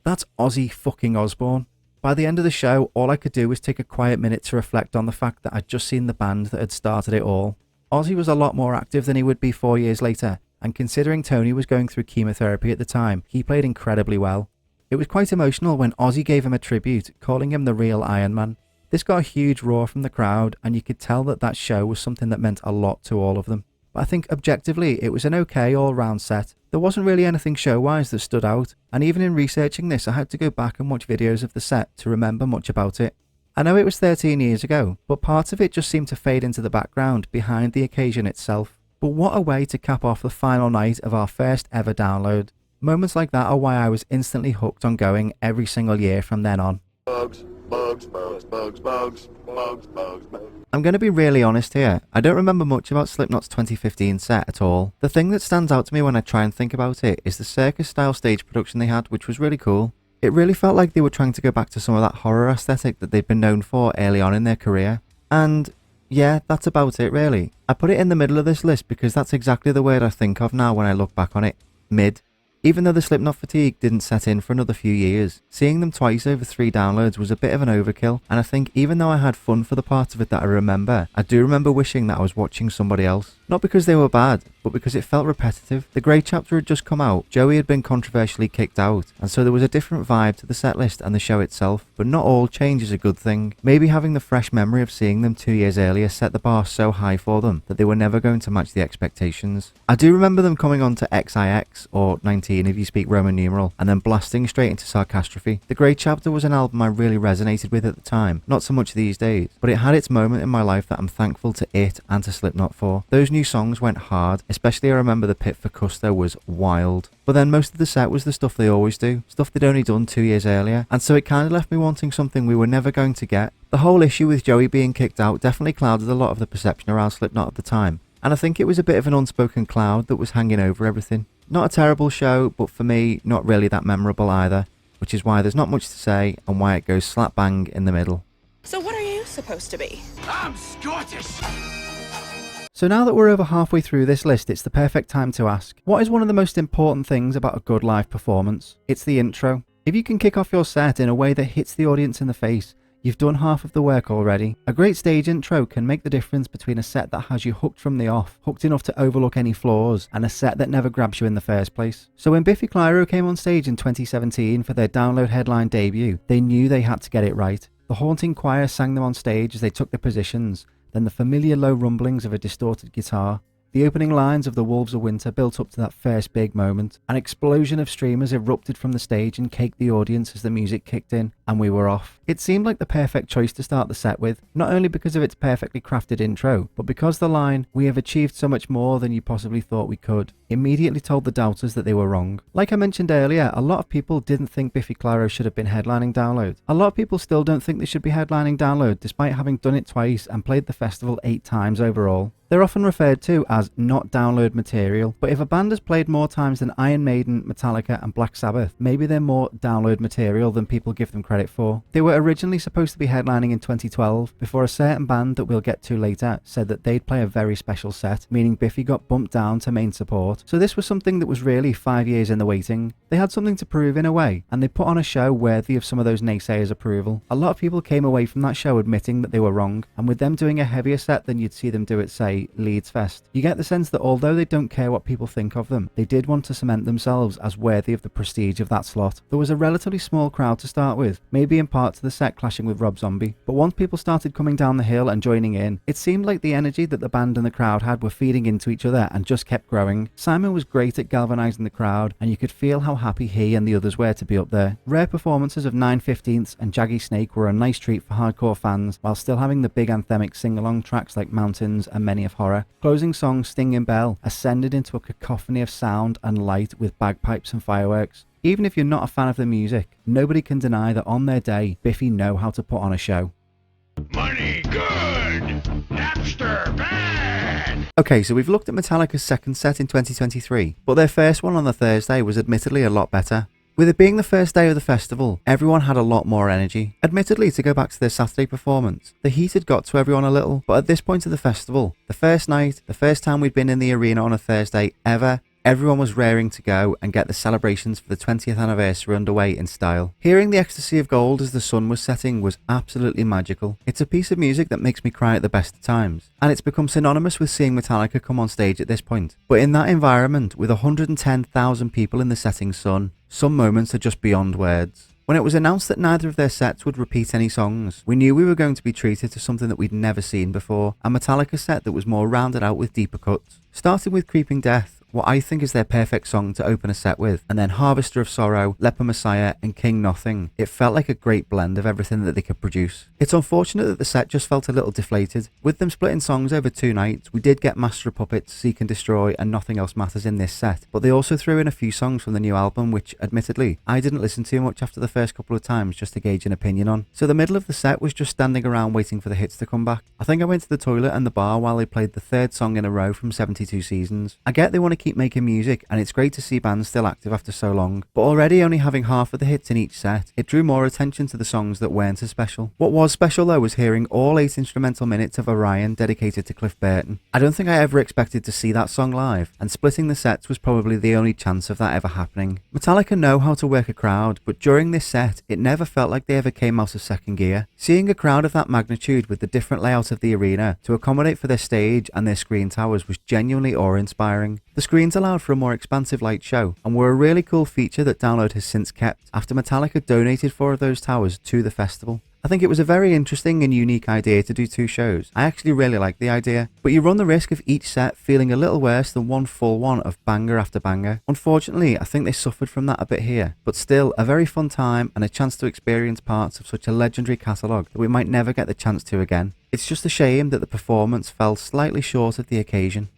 That's Ozzy fucking Osbourne. By the end of the show, all I could do was take a quiet minute to reflect on the fact that I'd just seen the band that had started it all. Ozzy was a lot more active than he would be 4 years later, and considering Tony was going through chemotherapy at the time, he played incredibly well. It was quite emotional when Ozzy gave him a tribute, calling him the real Iron Man. This got a huge roar from the crowd, and you could tell that that show was something that meant a lot to all of them. But I think objectively it was an okay all-round set. There wasn't really anything show-wise that stood out, and even in researching this I had to go back and watch videos of the set to remember much about it. I know it was 13 years ago, but parts of it just seemed to fade into the background behind the occasion itself. But what a way to cap off the final night of our first ever Download. Moments like that are why I was instantly hooked on going every single year from then on. Folks, Bugs, bugs, bugs, bugs, bugs, bugs, bugs. I'm going to be really honest here. I don't remember much about Slipknot's 2015 set at all. The thing that stands out to me when I try and think about it is the circus-style stage production they had, which was really cool. It really felt like they were trying to go back to some of that horror aesthetic that they'd been known for early on in their career. And yeah, that's about it really. I put it in the middle of this list because that's exactly the word I think of now when I look back on it. Mid. Even though the Slipknot fatigue didn't set in for another few years, seeing them twice over 3 downloads was a bit of an overkill, and I think even though I had fun for the part of it that I remember, I do remember wishing that I was watching somebody else. Not because they were bad, but because it felt repetitive. The Grey Chapter had just come out, Joey had been controversially kicked out, and so there was a different vibe to the setlist and the show itself, but not all change is a good thing. Maybe having the fresh memory of seeing them 2 years earlier set the bar so high for them that they were never going to match the expectations. I do remember them coming on to XIX, or 19 if you speak Roman numeral, and then blasting straight into Sarcastrophe. The Grey Chapter was an album I really resonated with at the time, not so much these days, but it had its moment in my life that I'm thankful to it and to Slipknot for. Those new songs went hard, especially I remember the Pit for Custo was wild. But then most of the set was the stuff they always do, stuff they'd only done 2 years earlier, and so it kind of left me wanting something we were never going to get. The whole issue with Joey being kicked out definitely clouded a lot of the perception around Slipknot at the time, and I think it was a bit of an unspoken cloud that was hanging over everything. Not a terrible show, but for me, not really that memorable either, which is why there's not much to say and why it goes slap bang in the middle. So what are you supposed to be? I'm Scottish. So now that we're over halfway through this list, it's the perfect time to ask, what is one of the most important things about a good live performance? It's the intro. If you can kick off your set in a way that hits the audience in the face, you've done half of the work already. A great stage intro can make the difference between a set that has you hooked from the off, hooked enough to overlook any flaws, and a set that never grabs you in the first place. So when Biffy Clyro came on stage in 2017 for their Download headline debut, they knew they had to get it right. The haunting choir sang them on stage as they took their positions, then the familiar low rumblings of a distorted guitar. The opening lines of The Wolves of Winter built up to that first big moment. An explosion of streamers erupted from the stage and caked the audience as the music kicked in, and we were off. It seemed like the perfect choice to start the set with, not only because of its perfectly crafted intro, but because the line, "We have achieved so much more than you possibly thought we could," immediately told the doubters that they were wrong. Like I mentioned earlier, a lot of people didn't think Biffy Clyro should have been headlining Download. A lot of people still don't think they should be headlining Download, despite having done it twice and played the festival 8 times overall. They're often referred to as not Download material, but if a band has played more times than Iron Maiden, Metallica and Black Sabbath, maybe they're more Download material than people give them credit for. They were originally supposed to be headlining in 2012, before a certain band that we'll get to later said that they'd play a very special set, meaning Biffy got bumped down to main support. So this was something that was really 5 years in the waiting. They had something to prove in a way, and they put on a show worthy of some of those naysayers' approval. A lot of people came away from that show admitting that they were wrong, and with them doing a heavier set than you'd see them do at, say, Leeds Fest, you get the sense that although they don't care what people think of them, they did want to cement themselves as worthy of the prestige of that slot. There was a relatively small crowd to start with, maybe in part to the set clashing with Rob Zombie, but once people started coming down the hill and joining in, it seemed like the energy that the band and the crowd had were feeding into each other and just kept growing. Simon was great at galvanizing the crowd, and you could feel how happy he and the others were to be up there. Rare performances of 9/15 and Jaggy Snake were a nice treat for hardcore fans, while still having the big anthemic sing-along tracks like Mountains and Many of Horror. Closing song Stinging Bell ascended into a cacophony of sound and light with bagpipes and fireworks. Even if you're not a fan of the music, nobody can deny that on their day, Biffy know how to put on a show. Money good, Napster bad. Okay, so we've looked at Metallica's second set in 2023, but their first one on the Thursday was admittedly a lot better. With it being the first day of the festival, everyone had a lot more energy. Admittedly, to go back to their Saturday performance, the heat had got to everyone a little, but at this point of the festival, the first night, the first time we'd been in the arena on a Thursday ever, everyone was raring to go and get the celebrations for the 20th anniversary underway in style. Hearing the ecstasy of gold as the sun was setting was absolutely magical. It's a piece of music that makes me cry at the best of times, and it's become synonymous with seeing Metallica come on stage at this point. But in that environment, with 110,000 people in the setting sun, some moments are just beyond words. When it was announced that neither of their sets would repeat any songs, we knew we were going to be treated to something that we'd never seen before, a Metallica set that was more rounded out with deeper cuts. Starting with Creeping Death, what I think is their perfect song to open a set with, and then Harvester of Sorrow, Leper Messiah, and King Nothing. It felt like a great blend of everything that they could produce. It's unfortunate that the set just felt a little deflated. With them splitting songs over 2 nights, we did get Master of Puppets, Seek and Destroy, and Nothing Else Matters in this set, but they also threw in a few songs from the new album, which, admittedly, I didn't listen to much after the first couple of times just to gauge an opinion on. So the middle of the set was just standing around waiting for the hits to come back. I think I went to the toilet and the bar while they played the 3rd song in a row from 72 Seasons. I get they want to keep making music, and it's great to see bands still active after so long, but already only having half of the hits in each set, it drew more attention to the songs that weren't as special. What was special though was hearing all 8 instrumental minutes of Orion dedicated to Cliff Burton. I don't think I ever expected to see that song live, and splitting the sets was probably the only chance of that ever happening. Metallica know how to work a crowd, but during this set, it never felt like they ever came out of second gear. Seeing a crowd of that magnitude with the different layout of the arena to accommodate for their stage and their screen towers was genuinely awe-inspiring. The screens allowed for a more expansive light show, and were a really cool feature that Download has since kept after Metallica donated 4 of those towers to the festival. I think it was a very interesting and unique idea to do 2 shows. I actually really like the idea, but you run the risk of each set feeling a little worse than one full one of banger after banger. Unfortunately, I think they suffered from that a bit here, but still a very fun time and a chance to experience parts of such a legendary catalogue that we might never get the chance to again. It's just a shame that the performance fell slightly short of the occasion.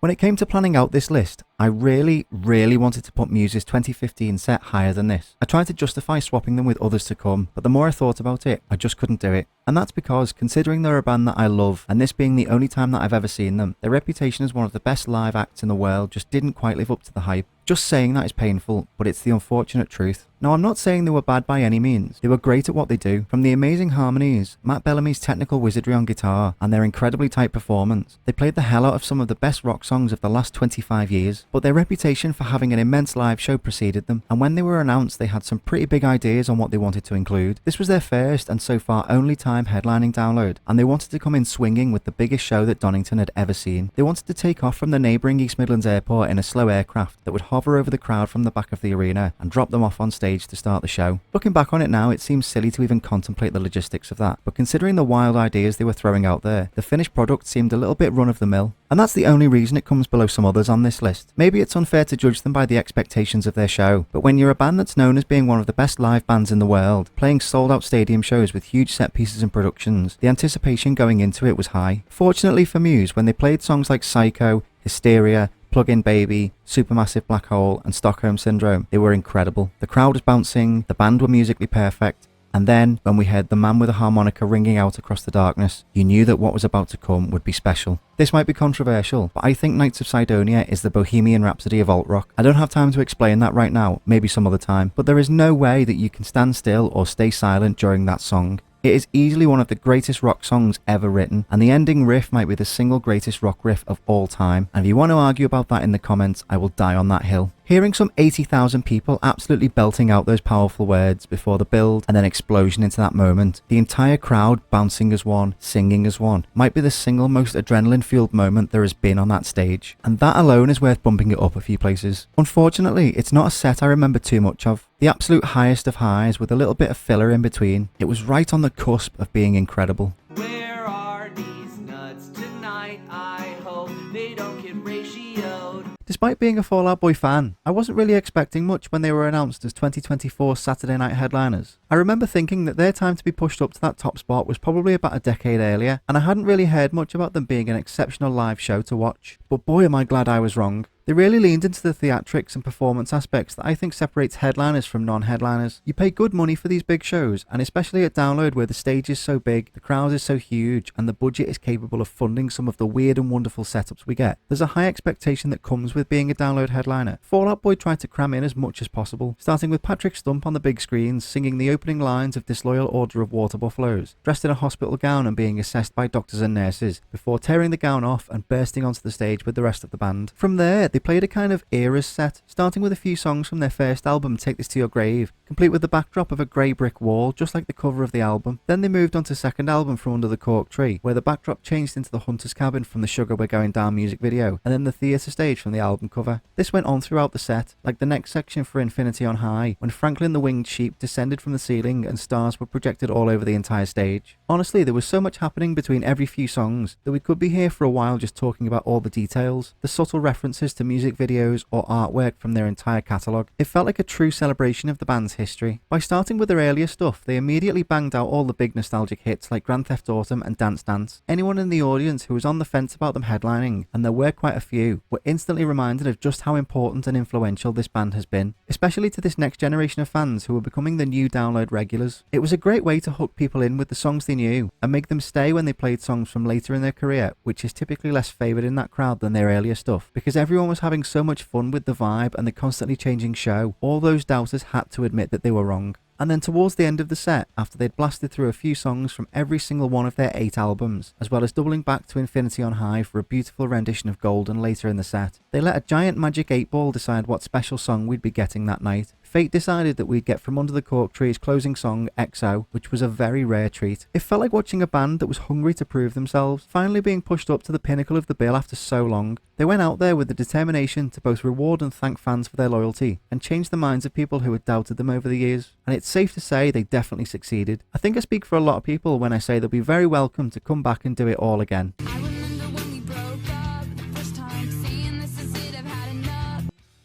When it came to planning out this list, I really wanted to put Muse's 2015 set higher than this. I tried to justify swapping them with others to come, but the more I thought about it, I just couldn't do it. And that's because, considering they're a band that I love, and this being the only time that I've ever seen them, their reputation as one of the best live acts in the world just didn't quite live up to the hype. Just saying that is painful, but it's the unfortunate truth. Now, I'm not saying they were bad by any means. They were great at what they do. From the amazing harmonies, Matt Bellamy's technical wizardry on guitar, and their incredibly tight performance, they played the hell out of some of the best rock songs of the last 25 years. But their reputation for having an immense live show preceded them, and when they were announced, they had some pretty big ideas on what they wanted to include. This was their first and so far only time headlining Download, and they wanted to come in swinging with the biggest show that Donington had ever seen. They wanted to take off from the neighbouring East Midlands airport in a slow aircraft that would hover over the crowd from the back of the arena and drop them off on stage to start the show. Looking back on it now, it seems silly to even contemplate the logistics of that, but considering the wild ideas they were throwing out there, the finished product seemed a little bit run-of-the-mill. And that's the only reason it comes below some others on this list. Maybe it's unfair to judge them by the expectations of their show, but when you're a band that's known as being one of the best live bands in the world, playing sold-out stadium shows with huge set pieces and productions, the anticipation going into it was high. Fortunately for Muse, when they played songs like Psycho, Hysteria, Plug-in Baby, Supermassive Black Hole, and Stockholm Syndrome, they were incredible. The crowd was bouncing, the band were musically perfect, and then, when we heard the man with a harmonica ringing out across the darkness, you knew that what was about to come would be special. This might be controversial, but I think Knights of Sidonia is the Bohemian Rhapsody of alt-rock. I don't have time to explain that right now, maybe some other time, but there is no way that you can stand still or stay silent during that song. It is easily one of the greatest rock songs ever written, and the ending riff might be the single greatest rock riff of all time, and if you want to argue about that in the comments, I will die on that hill. Hearing some 80,000 people absolutely belting out those powerful words before the build and then explosion into that moment, the entire crowd bouncing as one, singing as one, might be the single most adrenaline-fueled moment there has been on that stage, and that alone is worth bumping it up a few places. Unfortunately, it's not a set I remember too much of. The absolute highest of highs with a little bit of filler in between. It was right on the cusp of being incredible. Where are these nuts tonight? I hope they don't get ratioed. Despite being a Fall Out Boy fan, I wasn't really expecting much when they were announced as 2024 Saturday night headliners. I remember thinking that their time to be pushed up to that top spot was probably about a decade earlier, and I hadn't really heard much about them being an exceptional live show to watch. But boy am I glad I was wrong. They really leaned into the theatrics and performance aspects that I think separates headliners from non-headliners. You pay good money for these big shows, and especially at Download where the stage is so big, the crowd is so huge, and the budget is capable of funding some of the weird and wonderful setups we get. There's a high expectation that comes with being a Download headliner. Fall Out Boy tried to cram in as much as possible, starting with Patrick Stump on the big screens singing the opening lines of Disloyal Order of Water Buffaloes, dressed in a hospital gown and being assessed by doctors and nurses, before tearing the gown off and bursting onto the stage with the rest of the band. From there, they they played a kind of eras set, starting with a few songs from their first album, Take This To Your Grave, complete with the backdrop of a grey brick wall, just like the cover of the album. Then they moved on to second album, From Under the Cork Tree, where the backdrop changed into the Hunter's Cabin from the Sugar We're Going Down music video, and then the theatre stage from the album cover. This went on throughout the set, like the next section for Infinity on High, when Franklin the Winged Sheep descended from the ceiling and stars were projected all over the entire stage. Honestly, there was so much happening between every few songs that we could be here for a while just talking about all the details, the subtle references to music videos or artwork from their entire catalogue. It felt like a true celebration of the band's history. By starting with their earlier stuff, they immediately banged out all the big nostalgic hits like Grand Theft Autumn and Dance Dance. Anyone in the audience who was on the fence about them headlining, and there were quite a few, were instantly reminded of just how important and influential this band has been, especially to this next generation of fans who were becoming the new Download regulars. It was a great way to hook people in with the songs they knew, and make them stay when they played songs from later in their career, which is typically less favoured in that crowd than their earlier stuff, because everyone was having so much fun with the vibe and the constantly changing show. All those doubters had to admit that they were wrong. And then towards the end of the set, after they'd blasted through a few songs from every single one of their 8 albums, as well as doubling back to Infinity on High for a beautiful rendition of Golden later in the set, they let a giant magic 8-ball decide what special song we'd be getting that night. Fate decided that we'd get From Under the Cork Tree's closing song, XO, which was a very rare treat. It felt like watching a band that was hungry to prove themselves, finally being pushed up to the pinnacle of the bill after so long. They went out there with the determination to both reward and thank fans for their loyalty, and change the minds of people who had doubted them over the years. And it's safe to say they definitely succeeded. I think I speak for a lot of people when I say they'll be very welcome to come back and do it all again.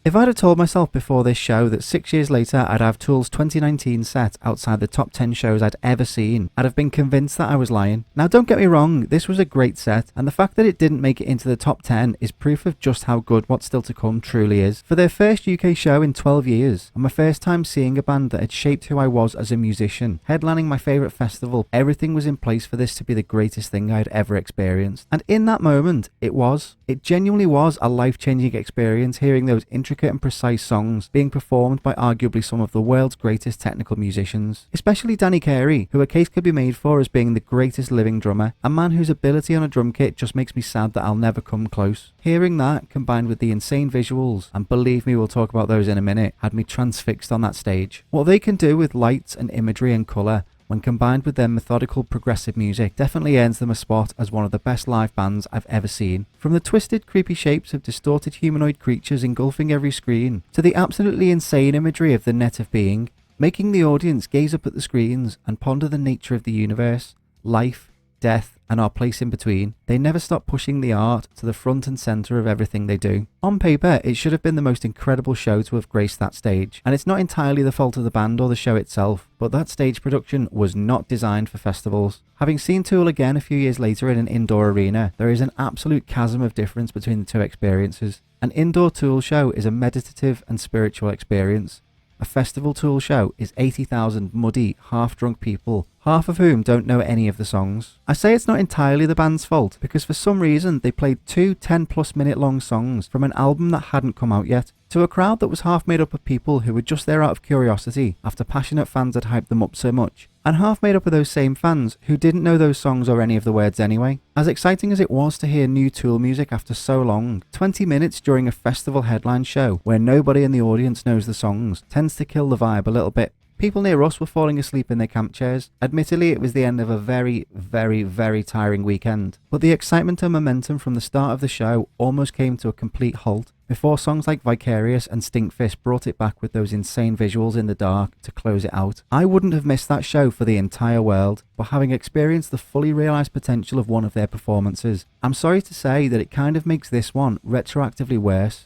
If I'd have told myself before this show that 6 years later I'd have Tool's 2019 set outside the top 10 shows I'd ever seen, I'd have been convinced that I was lying. Now don't get me wrong, this was a great set, and the fact that it didn't make it into the top 10 is proof of just how good What's Still to Come truly is. For their first UK show in 12 years, and my first time seeing a band that had shaped who I was as a musician, headlining my favourite festival, everything was in place for this to be the greatest thing I'd ever experienced. And in that moment, it was. It genuinely was a life-changing experience hearing those intricate and precise songs being performed by arguably some of the world's greatest technical musicians, especially Danny Carey, who a case could be made for as being the greatest living drummer, a man whose ability on a drum kit just makes me sad that I'll never come close. Hearing that, combined with the insane visuals, and believe me, we'll talk about those in a minute, had me transfixed on that stage. What they can do with lights and imagery and colour, when combined with their methodical progressive music, definitely earns them a spot as one of the best live bands I've ever seen. From the twisted, creepy shapes of distorted humanoid creatures engulfing every screen, to the absolutely insane imagery of the net of being, making the audience gaze up at the screens and ponder the nature of the universe, life, death, and our place in between, they never stop pushing the art to the front and centre of everything they do. On paper, it should have been the most incredible show to have graced that stage, and it's not entirely the fault of the band or the show itself, but that stage production was not designed for festivals. Having seen Tool again a few years later in an indoor arena, there is an absolute chasm of difference between the two experiences. An indoor Tool show is a meditative and spiritual experience. A festival Tool show is 80,000 muddy, half-drunk people, half of whom don't know any of the songs. I say it's not entirely the band's fault, because for some reason they played 2 10+ minute long songs from an album that hadn't come out yet, to a crowd that was half made up of people who were just there out of curiosity after passionate fans had hyped them up so much, and half made up of those same fans who didn't know those songs or any of the words anyway. As exciting as it was to hear new Tool music after so long, 20 minutes during a festival headline show where nobody in the audience knows the songs tends to kill the vibe a little bit. People near us were falling asleep in their camp chairs. Admittedly, it was the end of a very, very, very tiring weekend, but the excitement and momentum from the start of the show almost came to a complete halt before songs like Vicarious and Stinkfist brought it back with those insane visuals in the dark to close it out. I wouldn't have missed that show for the entire world, but having experienced the fully realised potential of one of their performances, I'm sorry to say that it kind of makes this one retroactively worse.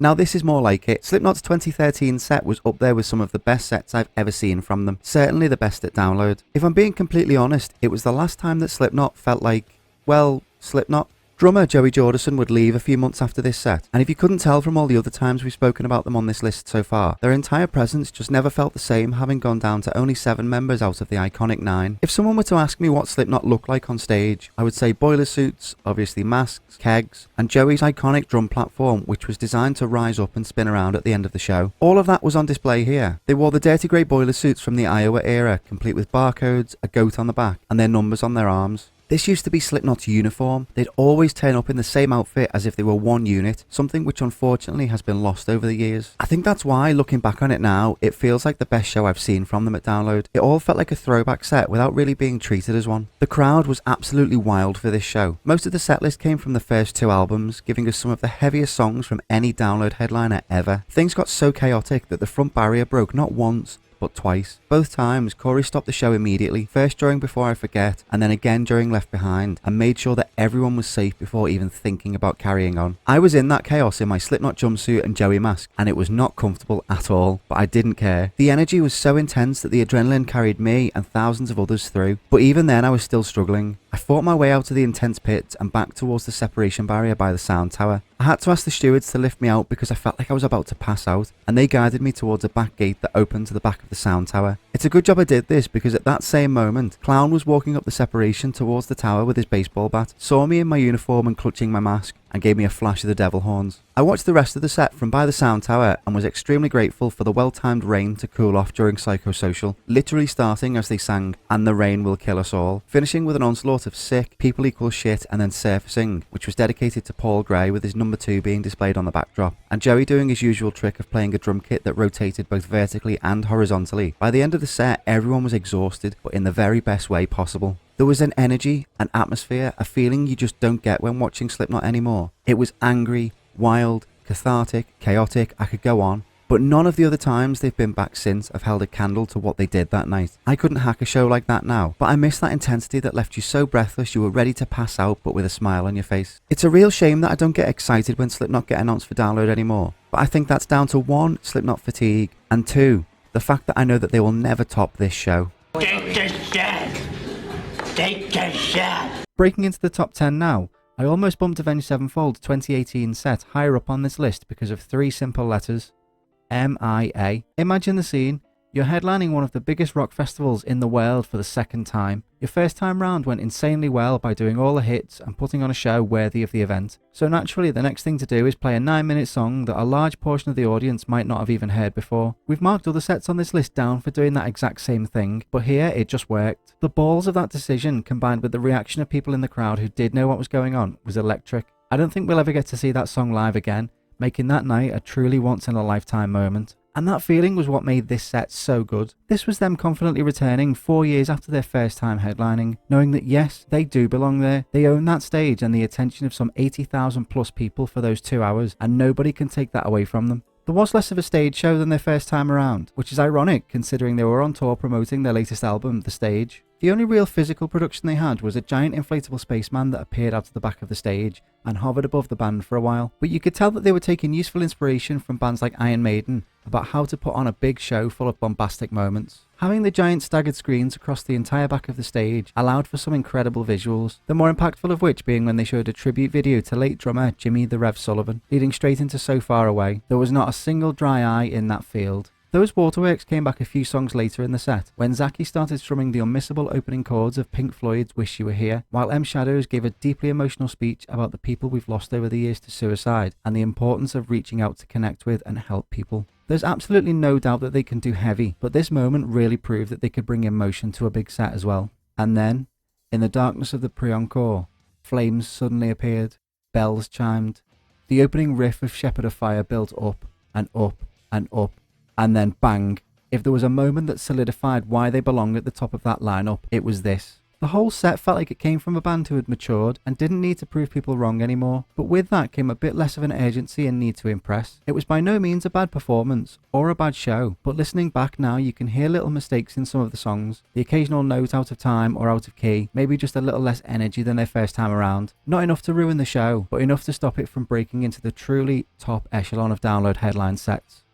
Now this is more like it. Slipknot's 2013 set was up there with some of the best sets I've ever seen from them. Certainly the best at Download. If I'm being completely honest, it was the last time that Slipknot felt like, well, Slipknot. Drummer Joey Jordison would leave a few months after this set, and if you couldn't tell from all the other times we've spoken about them on this list so far, their entire presence just never felt the same, having gone down to only 7 members out of the iconic 9. If someone were to ask me what Slipknot looked like on stage, I would say boiler suits, obviously masks, kegs, and Joey's iconic drum platform, which was designed to rise up and spin around at the end of the show. All of that was on display here. They wore the dirty grey boiler suits from the Iowa era, complete with barcodes, a goat on the back, and their numbers on their arms. This used to be Slipknot's uniform. They'd always turn up in the same outfit as if they were one unit, something which unfortunately has been lost over the years. I think that's why, looking back on it now, it feels like the best show I've seen from them at Download. It all felt like a throwback set without really being treated as one. The crowd was absolutely wild for this show. Most of the setlist came from the first 2 albums, giving us some of the heaviest songs from any Download headliner ever. Things got so chaotic that the front barrier broke not once, but twice. Both times, Corey stopped the show immediately, first during Before I Forget, and then again during Left Behind, and made sure that everyone was safe before even thinking about carrying on. I was in that chaos in my Slipknot jumpsuit and Joey mask, and it was not comfortable at all, but I didn't care. The energy was so intense that the adrenaline carried me and thousands of others through, but even then I was still struggling. I fought my way out of the intense pit and back towards the separation barrier by the sound tower. I had to ask the stewards to lift me out because I felt like I was about to pass out, and they guided me towards a back gate that opened to the back of the sound tower. It's a good job I did this because at that same moment, Clown was walking up the separation towards the tower with his baseball bat, saw me in my uniform and clutching my mask, and gave me a flash of the devil horns. I watched the rest of the set from by the sound tower and was extremely grateful for the well-timed rain to cool off during Psychosocial, literally starting as they sang "And the Rain Will Kill Us All," finishing with an onslaught of Sick, People Equal Shit, and then Surfacing, which was dedicated to Paul Gray with his number 2 being displayed on the backdrop, and Joey doing his usual trick of playing a drum kit that rotated both vertically and horizontally. By the end of the set, everyone was exhausted, but in the very best way possible. There was an energy, an atmosphere, a feeling you just don't get when watching Slipknot anymore. It was angry, wild, cathartic, chaotic, I could go on. But none of the other times they've been back since have held a candle to what they did that night. I couldn't hack a show like that now, but I miss that intensity that left you so breathless you were ready to pass out but with a smile on your face. It's a real shame that I don't get excited when Slipknot get announced for Download anymore, but I think that's down to 1, Slipknot fatigue, and 2, the fact that I know that they will never top this show. Take the shot. Take the shot. Breaking into the top 10 now, I almost bumped Avenged Sevenfold's 2018 set higher up on this list because of 3 simple letters. MIA. Imagine the scene. You're headlining one of the biggest rock festivals in the world for the second time. Your first time round went insanely well by doing all the hits and putting on a show worthy of the event. So naturally the next thing to do is play a 9-minute song that a large portion of the audience might not have even heard before. We've marked other sets on this list down for doing that exact same thing, but here it just worked. The balls of that decision combined with the reaction of people in the crowd who did know what was going on was electric. I don't think we'll ever get to see that song live again, making that night a truly once-in-a-lifetime moment. And that feeling was what made this set so good. This was them confidently returning 4 years after their first time headlining, knowing that yes, they do belong there. They own that stage and the attention of some 80,000 plus people for those 2 hours, and nobody can take that away from them. There was less of a stage show than their first time around, which is ironic considering they were on tour promoting their latest album, The Stage. The only real physical production they had was a giant inflatable spaceman that appeared out of the back of the stage and hovered above the band for a while, but you could tell that they were taking useful inspiration from bands like Iron Maiden about how to put on a big show full of bombastic moments. Having the giant staggered screens across the entire back of the stage allowed for some incredible visuals, the more impactful of which being when they showed a tribute video to late drummer Jimmy the Rev Sullivan, leading straight into So Far Away. There was not a single dry eye in that field. Those waterworks came back a few songs later in the set, when Zaki started strumming the unmissable opening chords of Pink Floyd's Wish You Were Here, while M Shadows gave a deeply emotional speech about the people we've lost over the years to suicide, and the importance of reaching out to connect with and help people. There's absolutely no doubt that they can do heavy, but this moment really proved that they could bring emotion to a big set as well. And then, in the darkness of the pre-encore, flames suddenly appeared, bells chimed, the opening riff of Shepherd of Fire built up, and up, and up, and then bang. If there was a moment that solidified why they belong at the top of that lineup, it was this. The whole set felt like it came from a band who had matured and didn't need to prove people wrong anymore, but with that came a bit less of an urgency and need to impress. It was by no means a bad performance or a bad show, but listening back now you can hear little mistakes in some of the songs, the occasional note out of time or out of key, maybe just a little less energy than their first time around. Not enough to ruin the show, but enough to stop it from breaking into the truly top echelon of Download headline sets.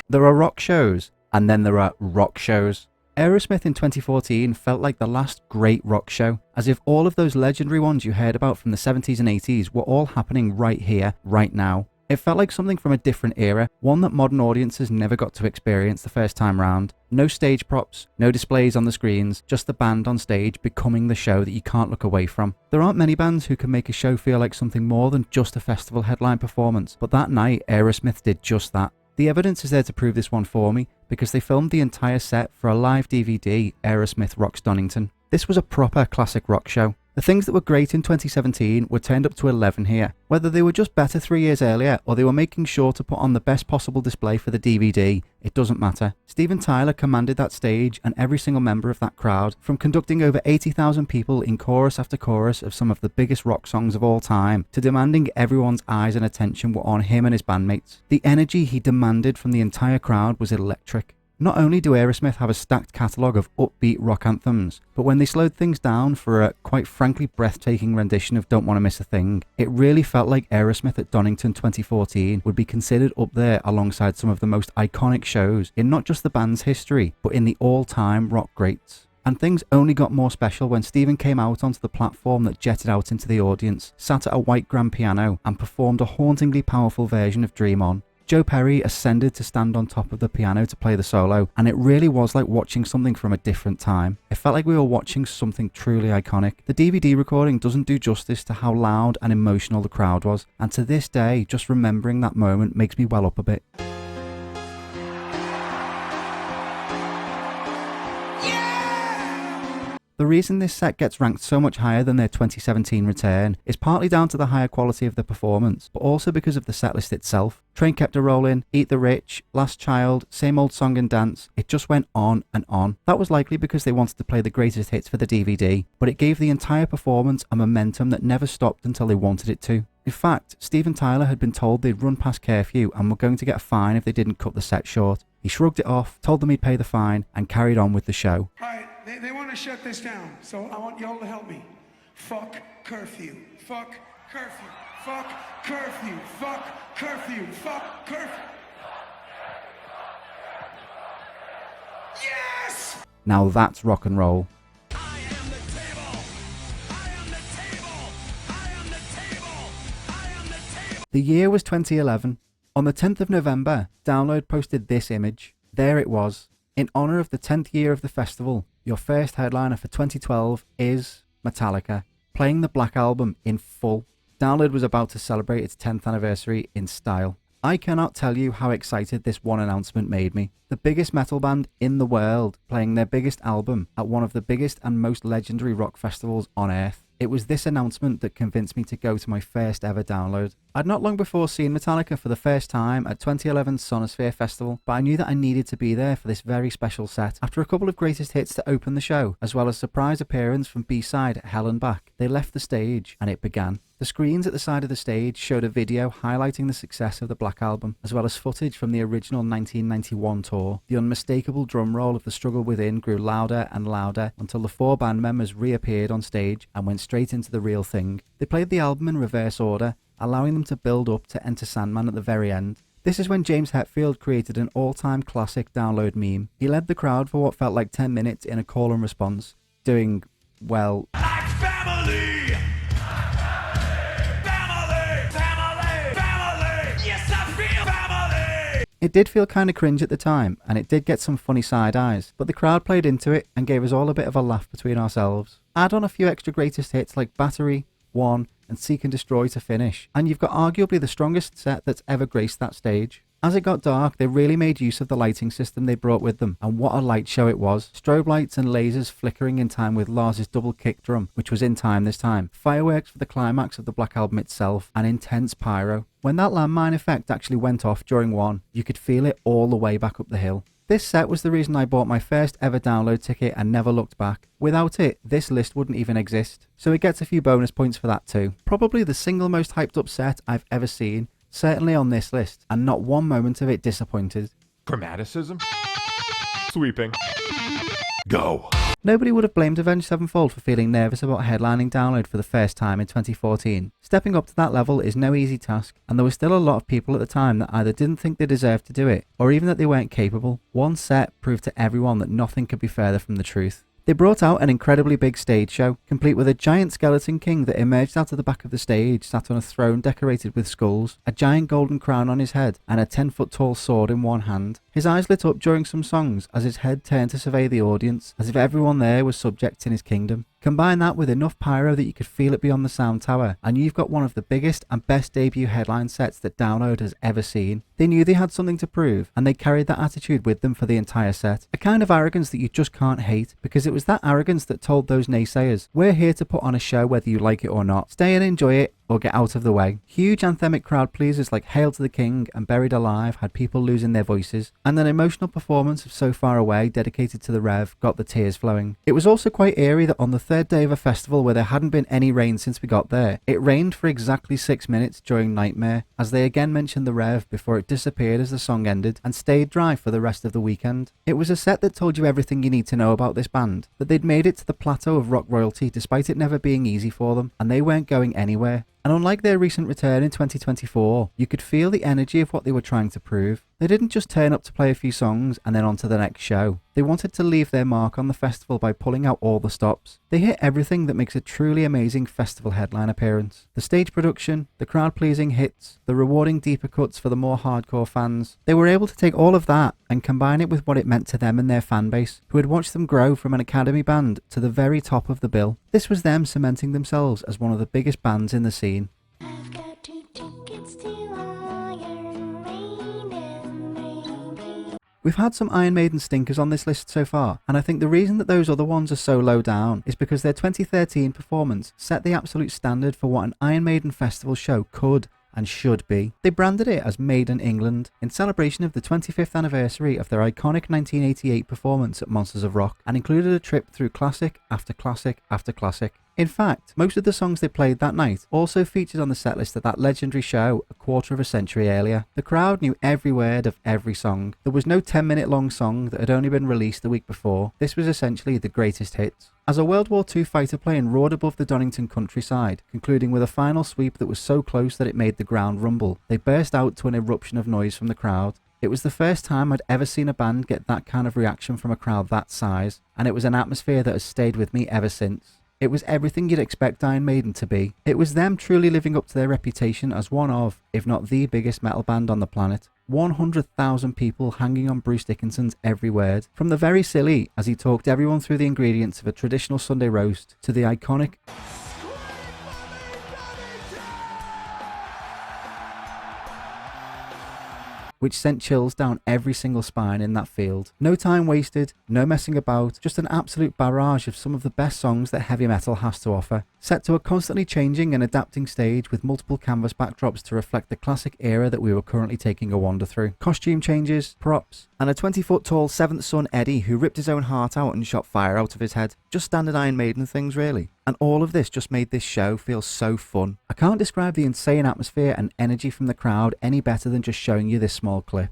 There are rock shows, and then there are rock shows. Aerosmith in 2014 felt like the last great rock show, as if all of those legendary ones you heard about from the 70s and 80s were all happening right here, right now. It felt like something from a different era, one that modern audiences never got to experience the first time round. No stage props, no displays on the screens, just the band on stage becoming the show that you can't look away from. There aren't many bands who can make a show feel like something more than just a festival headline performance, but that night Aerosmith did just that. The evidence is there to prove this one for me, because they filmed the entire set for a live DVD, Aerosmith Rocks Donington. This was a proper classic rock show. The things that were great in 2017 were turned up to 11 here. Whether they were just better 3 years earlier or they were making sure to put on the best possible display for the DVD, it doesn't matter. Steven Tyler commanded that stage and every single member of that crowd, from conducting over 80,000 people in chorus after chorus of some of the biggest rock songs of all time, to demanding everyone's eyes and attention were on him and his bandmates. The energy he demanded from the entire crowd was electric. Not only do Aerosmith have a stacked catalogue of upbeat rock anthems, but when they slowed things down for a quite frankly breathtaking rendition of Don't Wanna Miss a Thing, it really felt like Aerosmith at Donington 2014 would be considered up there alongside some of the most iconic shows in not just the band's history, but in the all-time rock greats. And things only got more special when Steven came out onto the platform that jetted out into the audience, sat at a white grand piano, and performed a hauntingly powerful version of Dream On. Joe Perry ascended to stand on top of the piano to play the solo, and it really was like watching something from a different time. It felt like we were watching something truly iconic. The DVD recording doesn't do justice to how loud and emotional the crowd was, and to this day, just remembering that moment makes me well up a bit. The reason this set gets ranked so much higher than their 2017 return is partly down to the higher quality of the performance, but also because of the setlist itself. Train Kept a Rollin', Eat the Rich, Last Child, Same Old Song and Dance, it just went on and on. That was likely because they wanted to play the greatest hits for the DVD, but it gave the entire performance a momentum that never stopped until they wanted it to. In fact, Steven Tyler had been told they'd run past curfew and were going to get a fine if they didn't cut the set short. He shrugged it off, told them he'd pay the fine, and carried on with the show. They want to shut this down, so I want y'all to help me. Fuck curfew. Fuck curfew. Fuck curfew. Fuck curfew. Fuck curfew. Yes! Now that's rock and roll. The year was 2011. On the 10th of November, Download posted this image. There it was. In honour of the 10th year of the festival, your first headliner for 2012 is Metallica, playing the Black Album in full. Download was about to celebrate its 10th anniversary in style. I cannot tell you how excited this one announcement made me. The biggest metal band in the world playing their biggest album at one of the biggest and most legendary rock festivals on earth. It was this announcement that convinced me to go to my first ever Download. I'd not long before seen Metallica for the first time at 2011's Sonosphere Festival, but I knew that I needed to be there for this very special set. After a couple of greatest hits to open the show, as well as a surprise appearance from B-side Hell and Back, they left the stage and it began. The screens at the side of the stage showed a video highlighting the success of the Black Album, as well as footage from the original 1991 tour. The unmistakable drum roll of The Struggle Within grew louder and louder until the four band members reappeared on stage and went straight into the real thing. They played the album in reverse order, allowing them to build up to Enter Sandman at the very end. This is when James Hetfield created an all-time classic Download meme. He led the crowd for what felt like 10 minutes in a call and response, doing, well... Like family! It did feel kind of cringe at the time, and it did get some funny side eyes, but the crowd played into it and gave us all a bit of a laugh between ourselves. Add on a few extra greatest hits like Battery, One, and Seek and Destroy to finish, and you've got arguably the strongest set that's ever graced that stage. As it got dark, they really made use of the lighting system they brought with them, and what a light show it was. Strobe lights and lasers flickering in time with Lars's double kick drum, which was in time this time, fireworks for the climax of the Black Album itself, and intense pyro. When that landmine effect actually went off during One, you could feel it all the way back up the hill. This set was the reason I bought my first ever Download ticket and never looked back. Without it, this list wouldn't even exist, so it gets a few bonus points for that too. Probably the single most hyped up set I've ever seen, certainly on this list, and not one moment of it disappointed. Chromaticism? Sweeping. Go. Nobody would have blamed Avenged Sevenfold for feeling nervous about headlining Download for the first time in 2014. Stepping up to that level is no easy task, and there were still a lot of people at the time that either didn't think they deserved to do it, or even that they weren't capable. One set proved to everyone that nothing could be further from the truth. They brought out an incredibly big stage show, complete with a giant skeleton king that emerged out of the back of the stage, sat on a throne decorated with skulls, a giant golden crown on his head, and a 10-foot tall sword in one hand. His eyes lit up during some songs as his head turned to survey the audience, as if everyone there was subjects in his kingdom. Combine that with enough pyro that you could feel it beyond the sound tower, and you've got one of the biggest and best debut headline sets that Download has ever seen. They knew they had something to prove, and they carried that attitude with them for the entire set. A kind of arrogance that you just can't hate, because it was that arrogance that told those naysayers, we're here to put on a show whether you like it or not. Stay and enjoy it, or get out of the way. Huge anthemic crowd pleasers like Hail to the King and Buried Alive had people losing their voices, and an emotional performance of So Far Away dedicated to the Rev got the tears flowing. It was also quite eerie that on the third day of a festival where there hadn't been any rain since we got there, it rained for exactly 6 minutes during Nightmare, as they again mentioned the Rev before it disappeared as the song ended and stayed dry for the rest of the weekend. It was a set that told you everything you need to know about this band, that they'd made it to the plateau of rock royalty despite it never being easy for them, and they weren't going anywhere. And unlike their recent return in 2024, you could feel the energy of what they were trying to prove. They didn't just turn up to play a few songs and then on to the next show. They wanted to leave their mark on the festival by pulling out all the stops. They hit everything that makes a truly amazing festival headline appearance. The stage production, the crowd-pleasing hits, the rewarding deeper cuts for the more hardcore fans. They were able to take all of that and combine it with what it meant to them and their fan base, who had watched them grow from an academy band to the very top of the bill. This was them cementing themselves as one of the biggest bands in the scene. We've had some Iron Maiden stinkers on this list so far, and I think the reason that those other ones are so low down is because their 2013 performance set the absolute standard for what an Iron Maiden festival show could and should be. They branded it as Made in England in celebration of the 25th anniversary of their iconic 1988 performance at Monsters of Rock, and included a trip through classic after classic after classic. In fact, most of the songs they played that night also featured on the setlist of that legendary show a quarter of a century earlier. The crowd knew every word of every song. There was no 10-minute long song that had only been released the week before. This was essentially the greatest hits. As a World War II fighter plane roared above the Donington countryside, concluding with a final sweep that was so close that it made the ground rumble, they burst out to an eruption of noise from the crowd. It was the first time I'd ever seen a band get that kind of reaction from a crowd that size, and it was an atmosphere that has stayed with me ever since. It was everything you'd expect Iron Maiden to be. It was them truly living up to their reputation as one of, if not the biggest metal band on the planet. 100,000 people hanging on Bruce Dickinson's every word. From the very silly, as he talked everyone through the ingredients of a traditional Sunday roast, to the iconic which sent chills down every single spine in that field. No time wasted, no messing about, just an absolute barrage of some of the best songs that heavy metal has to offer. Set to a constantly changing and adapting stage with multiple canvas backdrops to reflect the classic era that we were currently taking a wander through. Costume changes, props, and a 20-foot tall 7th son Eddie who ripped his own heart out and shot fire out of his head. Just standard Iron Maiden things really. And all of this just made this show feel so fun. I can't describe the insane atmosphere and energy from the crowd any better than just showing you this small clip.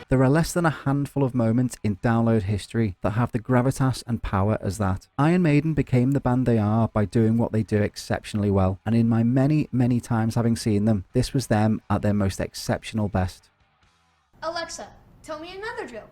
There are less than a handful of moments in Download history that have the gravitas and power as that. Iron Maiden became the band they are by doing what they do exceptionally well, and in my many, many times having seen them, this was them at their most exceptional best. Alexa, tell me another joke.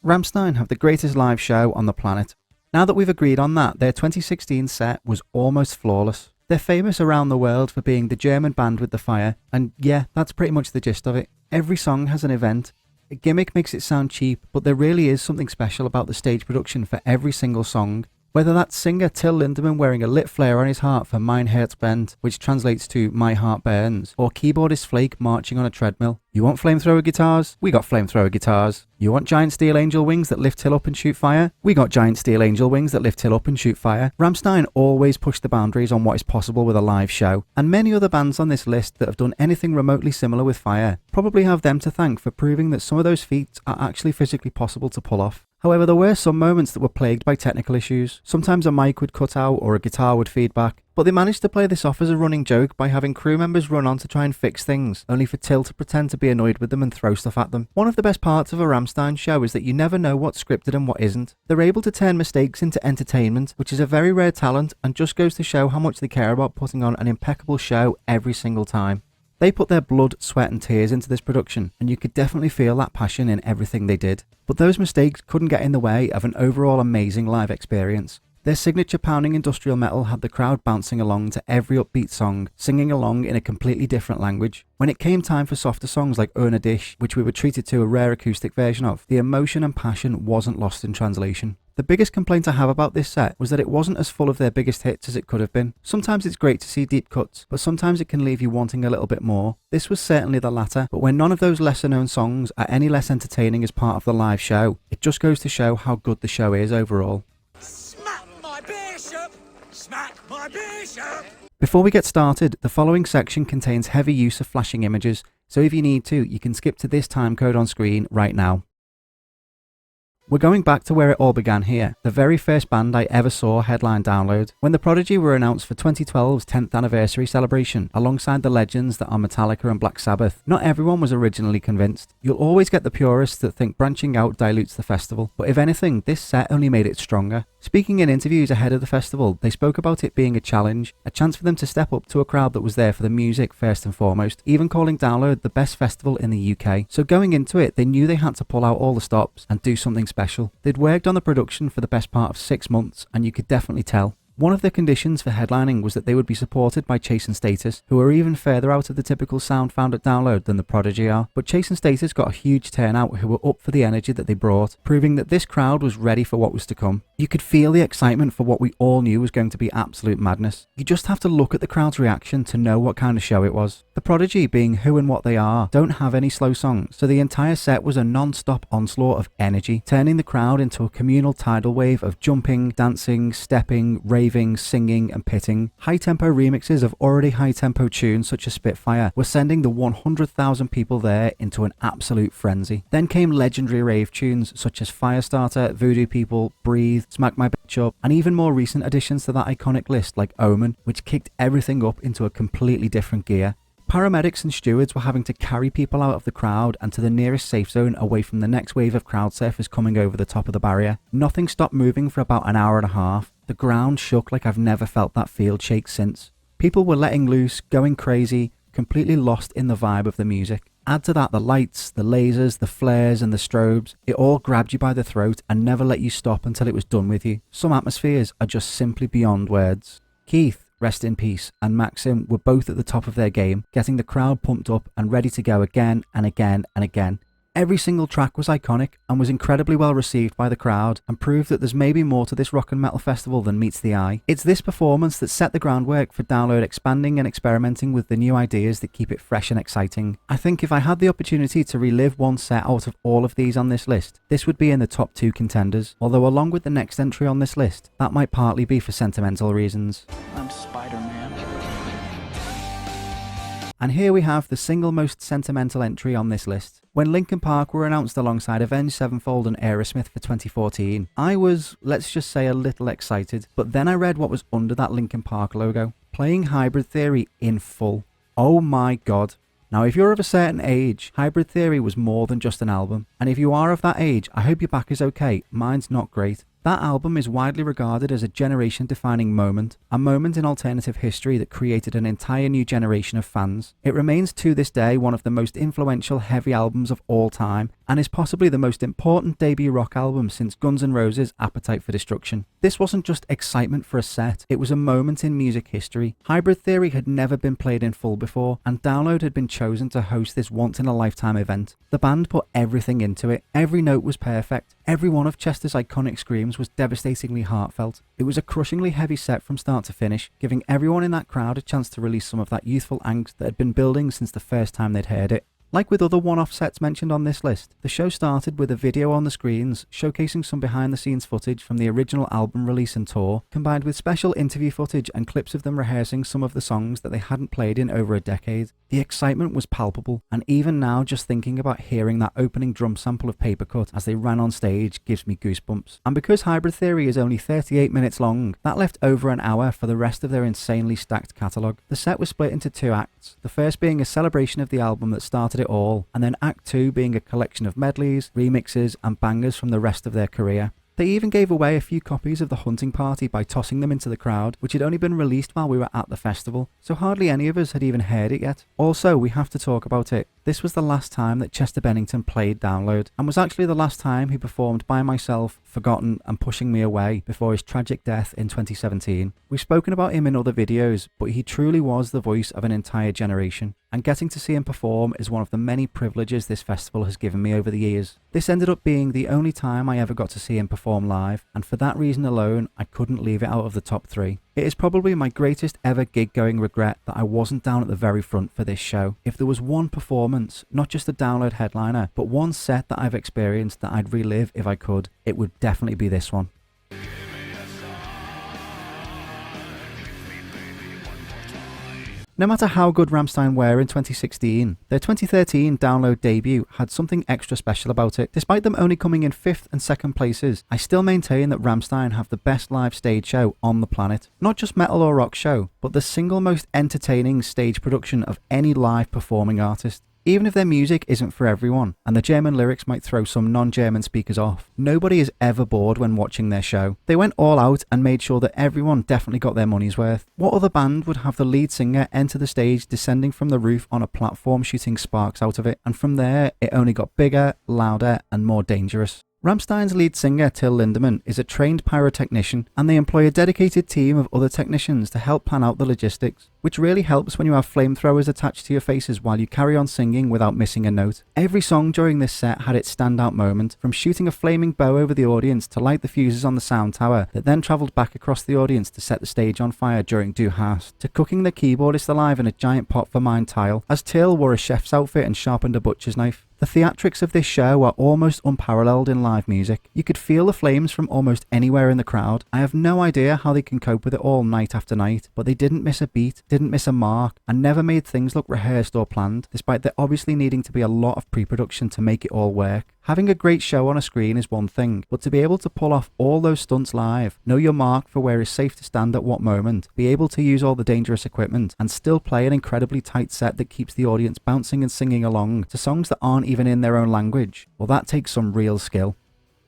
Rammstein have the greatest live show on the planet. Now that we've agreed on that, their 2016 set was almost flawless. They're famous around the world for being the German band with the fire, and yeah, that's pretty much the gist of it. Every song has an event. A gimmick makes it sound cheap, but there really is something special about the stage production for every single song. Whether that's singer Till Lindemann wearing a lit flare on his heart for Mein Herz brennt, which translates to My Heart Burns, or keyboardist Flake marching on a treadmill. You want flamethrower guitars? We got flamethrower guitars. You want giant steel angel wings that lift Till up and shoot fire? We got giant steel angel wings that lift Till up and shoot fire. Rammstein always push the boundaries on what is possible with a live show, and many other bands on this list that have done anything remotely similar with fire probably have them to thank for proving that some of those feats are actually physically possible to pull off. However, there were some moments that were plagued by technical issues. Sometimes a mic would cut out or a guitar would feedback, but they managed to play this off as a running joke by having crew members run on to try and fix things, only for Till to pretend to be annoyed with them and throw stuff at them. One of the best parts of a Rammstein show is that you never know what's scripted and what isn't. They're able to turn mistakes into entertainment, which is a very rare talent and just goes to show how much they care about putting on an impeccable show every single time. They put their blood, sweat and tears into this production, and you could definitely feel that passion in everything they did. But those mistakes couldn't get in the way of an overall amazing live experience. Their signature pounding industrial metal had the crowd bouncing along to every upbeat song, singing along in a completely different language. When it came time for softer songs like Earn a Dish, which we were treated to a rare acoustic version of, the emotion and passion wasn't lost in translation. The biggest complaint I have about this set was that it wasn't as full of their biggest hits as it could have been. Sometimes it's great to see deep cuts, but sometimes it can leave you wanting a little bit more. This was certainly the latter, but when none of those lesser known songs are any less entertaining as part of the live show, it just goes to show how good the show is overall. Smack my bishop! Smack my bishop! Before we get started, the following section contains heavy use of flashing images, so if you need to, you can skip to this timecode on screen right now. We're going back to where it all began here, the very first band I ever saw headline Download. When The Prodigy were announced for 2012's 10th anniversary celebration, alongside the legends that are Metallica and Black Sabbath, not everyone was originally convinced. You'll always get the purists that think branching out dilutes the festival, but if anything, this set only made it stronger. Speaking in interviews ahead of the festival, they spoke about it being a challenge, a chance for them to step up to a crowd that was there for the music first and foremost, even calling Download the best festival in the UK. So going into it, they knew they had to pull out all the stops and do something special. They'd worked on the production for the best part of 6 months, and you could definitely tell. One of the conditions for headlining was that they would be supported by Chase and Status, who are even further out of the typical sound found at Download than the Prodigy are. But Chase and Status got a huge turnout who were up for the energy that they brought, proving that this crowd was ready for what was to come. You could feel the excitement for what we all knew was going to be absolute madness. You just have to look at the crowd's reaction to know what kind of show it was. The Prodigy, being who and what they are, don't have any slow songs, so the entire set was a non-stop onslaught of energy, turning the crowd into a communal tidal wave of jumping, dancing, stepping, raving, singing and pitting. High-tempo remixes of already high-tempo tunes such as Spitfire were sending the 100,000 people there into an absolute frenzy. Then came legendary rave tunes such as Firestarter, Voodoo People, Breathe, Smack My Bitch Up, and even more recent additions to that iconic list like Omen, which kicked everything up into a completely different gear. Paramedics and stewards were having to carry people out of the crowd and to the nearest safe zone away from the next wave of crowd surfers coming over the top of the barrier. Nothing stopped moving for about an hour and a half. The ground shook like I've never felt that field shake since. People were letting loose, going crazy, completely lost in the vibe of the music. Add to that the lights, the lasers, the flares and the strobes. It all grabbed you by the throat and never let you stop until it was done with you. Some atmospheres are just simply beyond words. Keith, rest in peace, and Maxim were both at the top of their game, getting the crowd pumped up and ready to go again and again and again. Every single track was iconic and was incredibly well received by the crowd and proved that there's maybe more to this rock and metal festival than meets the eye. It's this performance that set the groundwork for Download expanding and experimenting with the new ideas that keep it fresh and exciting. I think if I had the opportunity to relive one set out of all of these on this list, this would be in the top 2 contenders, although along with the next entry on this list, that might partly be for sentimental reasons. I'm Spider-Man. And here we have the single most sentimental entry on this list. When Linkin Park were announced alongside Avenged Sevenfold and Aerosmith for 2014, I was, let's just say, a little excited, but then I read what was under that Linkin Park logo, Playing Hybrid Theory in full. Oh my god. Now if you're of a certain age, Hybrid Theory was more than just an album, and if you are of that age, I hope your back is okay, mine's not great. That album is widely regarded as a generation-defining moment, a moment in alternative history that created an entire new generation of fans. It remains to this day one of the most influential heavy albums of all time, and is possibly the most important debut rock album since Guns N' Roses' Appetite for Destruction. This wasn't just excitement for a set, it was a moment in music history. Hybrid Theory had never been played in full before, and Download had been chosen to host this once-in-a-lifetime event. The band put everything into it, every note was perfect, every one of Chester's iconic screams was devastatingly heartfelt. It was a crushingly heavy set from start to finish, giving everyone in that crowd a chance to release some of that youthful angst that had been building since the first time they'd heard it. Like with other one-off sets mentioned on this list, the show started with a video on the screens showcasing some behind-the-scenes footage from the original album release and tour, combined with special interview footage and clips of them rehearsing some of the songs that they hadn't played in over a decade. The excitement was palpable, and even now just thinking about hearing that opening drum sample of Papercut as they ran on stage gives me goosebumps. And because Hybrid Theory is only 38 minutes long, that left over an hour for the rest of their insanely stacked catalogue. The set was split into 2 acts, the first being a celebration of the album that started it all, and then Act 2 being a collection of medleys, remixes and bangers from the rest of their career. They even gave away a few copies of The Hunting Party by tossing them into the crowd, which had only been released while we were at the festival, so hardly any of us had even heard it yet. Also, we have to talk about it. This was the last time that Chester Bennington played Download, and was actually the last time he performed By Myself, Forgotten and Pushing Me Away before his tragic death in 2017. We've spoken about him in other videos, but he truly was the voice of an entire generation, and getting to see him perform is one of the many privileges this festival has given me over the years. This ended up being the only time I ever got to see him perform live, and for that reason alone, I couldn't leave it out of the top 3. It is probably my greatest ever gig-going regret that I wasn't down at the very front for this show. If there was one performance, not just a Download headliner, but one set that I've experienced that I'd relive if I could, it would definitely be this one. No matter how good Rammstein were in 2016, their 2013 Download debut had something extra special about it. Despite them only coming in 5th and 2nd places, I still maintain that Rammstein have the best live stage show on the planet. Not just metal or rock show, but the single most entertaining stage production of any live performing artist. Even if their music isn't for everyone, and the German lyrics might throw some non-German speakers off, nobody is ever bored when watching their show. They went all out and made sure that everyone definitely got their money's worth. What other band would have the lead singer enter the stage descending from the roof on a platform shooting sparks out of it, and from there it only got bigger, louder and more dangerous. Rammstein's lead singer Till Lindemann is a trained pyrotechnician, and they employ a dedicated team of other technicians to help plan out the logistics, which really helps when you have flamethrowers attached to your faces while you carry on singing without missing a note. Every song during this set had its standout moment, from shooting a flaming bow over the audience to light the fuses on the sound tower that then travelled back across the audience to set the stage on fire during Du Hast, to cooking the keyboardist alive in a giant pot for mine tile, as Till wore a chef's outfit and sharpened a butcher's knife. The theatrics of this show are almost unparalleled in live music. You could feel the flames from almost anywhere in the crowd. I have no idea how they can cope with it all night after night, but they didn't miss a beat, didn't miss a mark, and never made things look rehearsed or planned, despite there obviously needing to be a lot of pre-production to make it all work. Having a great show on a screen is one thing, but to be able to pull off all those stunts live, know your mark for where is safe to stand at what moment, be able to use all the dangerous equipment, and still play an incredibly tight set that keeps the audience bouncing and singing along to songs that aren't even in their own language, well, that takes some real skill.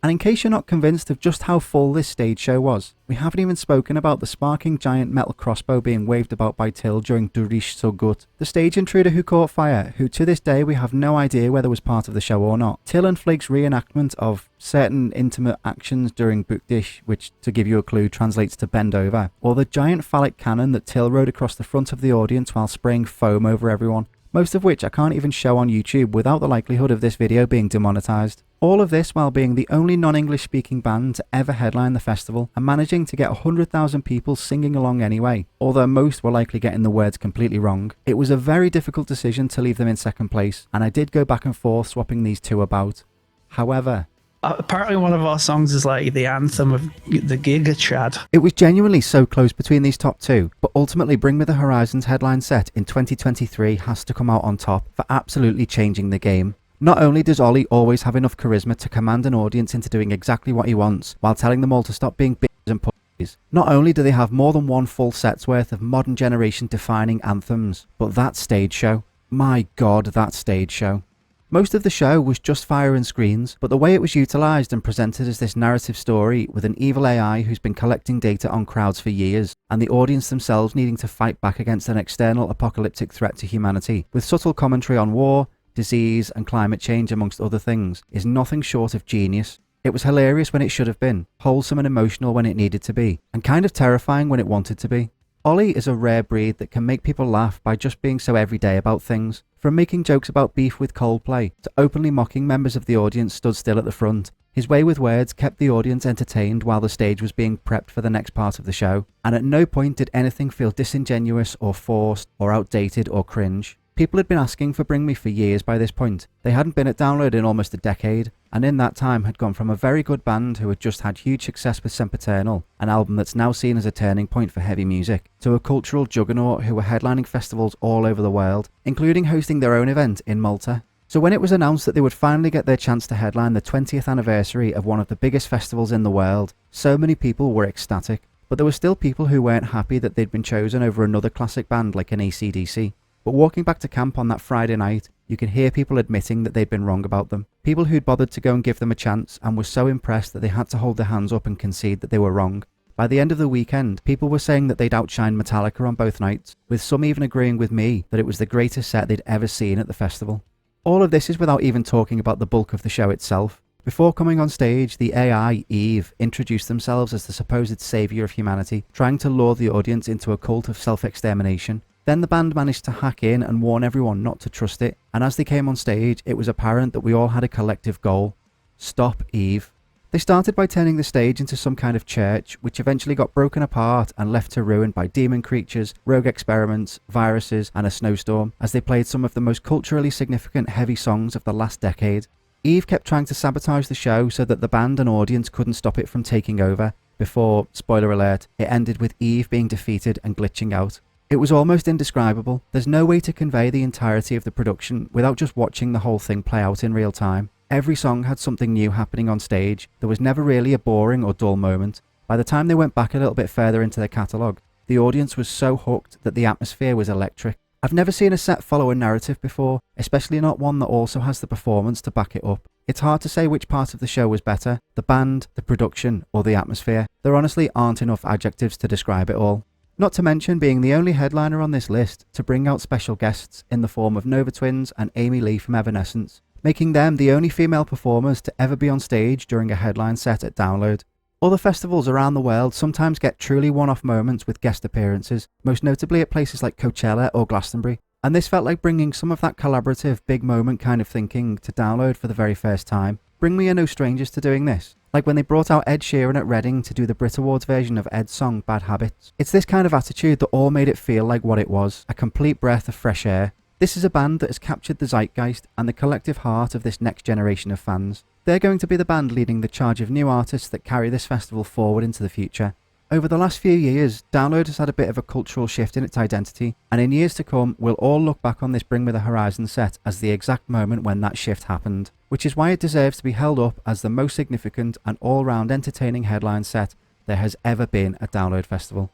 And in case you're not convinced of just how full this stage show was, we haven't even spoken about the sparking giant metal crossbow being waved about by Till during Du riechst so gut, the stage intruder who caught fire, who to this day we have no idea whether was part of the show or not. Till and Flake's reenactment of certain intimate actions during Buch dich, which, to give you a clue, translates to bend over, or the giant phallic cannon that Till rode across the front of the audience while spraying foam over everyone, most of which I can't even show on YouTube without the likelihood of this video being demonetized. All of this while being the only non-English speaking band to ever headline the festival and managing to get 100,000 people singing along anyway, although most were likely getting the words completely wrong. It was a very difficult decision to leave them in 2nd place, and I did go back and forth swapping these two about. However, apparently one of our songs is like the anthem of the Giga Chad. It was genuinely so close between these top two, but ultimately Bring Me the Horizon's headline set in 2023 has to come out on top for absolutely changing the game. Not only does Ollie always have enough charisma to command an audience into doing exactly what he wants, while telling them all to stop being bitches and pussies, not only do they have more than one full set's worth of modern generation defining anthems, but that stage show. My god, that stage show. Most of the show was just fire and screens, but the way it was utilised and presented as this narrative story with an evil AI who's been collecting data on crowds for years, and the audience themselves needing to fight back against an external apocalyptic threat to humanity, with subtle commentary on war, disease and climate change amongst other things, is nothing short of genius. It was hilarious when it should have been, wholesome and emotional when it needed to be, and kind of terrifying when it wanted to be. Ollie is a rare breed that can make people laugh by just being so everyday about things. From making jokes about beef with Coldplay, to openly mocking members of the audience stood still at the front, his way with words kept the audience entertained while the stage was being prepped for the next part of the show, and at no point did anything feel disingenuous or forced or outdated or cringe. People had been asking for Bring Me for years by this point. They hadn't been at Download in almost a decade, and in that time had gone from a very good band who had just had huge success with Sempiternal, an album that's now seen as a turning point for heavy music, to a cultural juggernaut who were headlining festivals all over the world, including hosting their own event in Malta. So when it was announced that they would finally get their chance to headline the 20th anniversary of one of the biggest festivals in the world, so many people were ecstatic. But there were still people who weren't happy that they'd been chosen over another classic band like an AC/DC. But walking back to camp on that Friday night, you can hear people admitting that they'd been wrong about them. People who'd bothered to go and give them a chance and were so impressed that they had to hold their hands up and concede that they were wrong. By the end of the weekend, people were saying that they'd outshined Metallica on both nights, with some even agreeing with me that it was the greatest set they'd ever seen at the festival. All of this is without even talking about the bulk of the show itself. Before coming on stage, the AI, Eve, introduced themselves as the supposed saviour of humanity, trying to lure the audience into a cult of self-extermination. Then the band managed to hack in and warn everyone not to trust it, and as they came on stage, it was apparent that we all had a collective goal: stop Eve. They started by turning the stage into some kind of church, which eventually got broken apart and left to ruin by demon creatures, rogue experiments, viruses, and a snowstorm, as they played some of the most culturally significant heavy songs of the last decade. Eve kept trying to sabotage the show so that the band and audience couldn't stop it from taking over, before, spoiler alert, it ended with Eve being defeated and glitching out. It was almost indescribable. There's no way to convey the entirety of the production without just watching the whole thing play out in real time. Every song had something new happening on stage. There was never really a boring or dull moment. By the time they went back a little bit further into their catalogue, the audience was so hooked that the atmosphere was electric. I've never seen a set follow a narrative before, especially not one that also has the performance to back it up. It's hard to say which part of the show was better, the band, the production, or the atmosphere. There honestly aren't enough adjectives to describe it all. Not to mention being the only headliner on this list to bring out special guests in the form of Nova Twins and Amy Lee from Evanescence, making them the only female performers to ever be on stage during a headline set at Download. Other festivals around the world sometimes get truly one-off moments with guest appearances, most notably at places like Coachella or Glastonbury, and this felt like bringing some of that collaborative, big moment kind of thinking to Download for the very first time. Bring Me are no strangers to doing this, like when they brought out Ed Sheeran at Reading to do the Brit Awards version of Ed's song Bad Habits. It's this kind of attitude that all made it feel like what it was, a complete breath of fresh air. This is a band that has captured the zeitgeist and the collective heart of this next generation of fans. They're going to be the band leading the charge of new artists that carry this festival forward into the future. Over the last few years, Download has had a bit of a cultural shift in its identity, and in years to come, we'll all look back on this Bring Me the Horizon set as the exact moment when that shift happened, which is why it deserves to be held up as the most significant and all-round entertaining headline set there has ever been at Download Festival.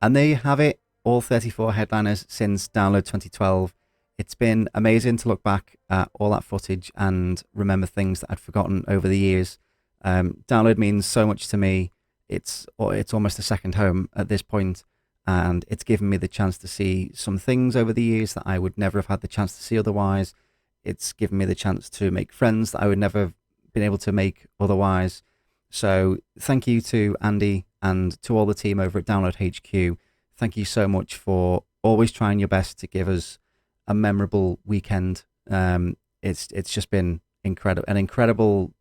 And there you have it, all 34 headliners since Download 2012. It's been amazing to look back at all that footage and remember things that I'd forgotten over the years. Download means so much to me. It's almost a second home at this point, and it's given me the chance to see some things over the years that I would never have had the chance to see otherwise. It's given me the chance to make friends that I would never have been able to make otherwise. So thank you to Andy and to all the team over at Download HQ. Thank you so much for always trying your best to give us a memorable weekend. It's just been incredible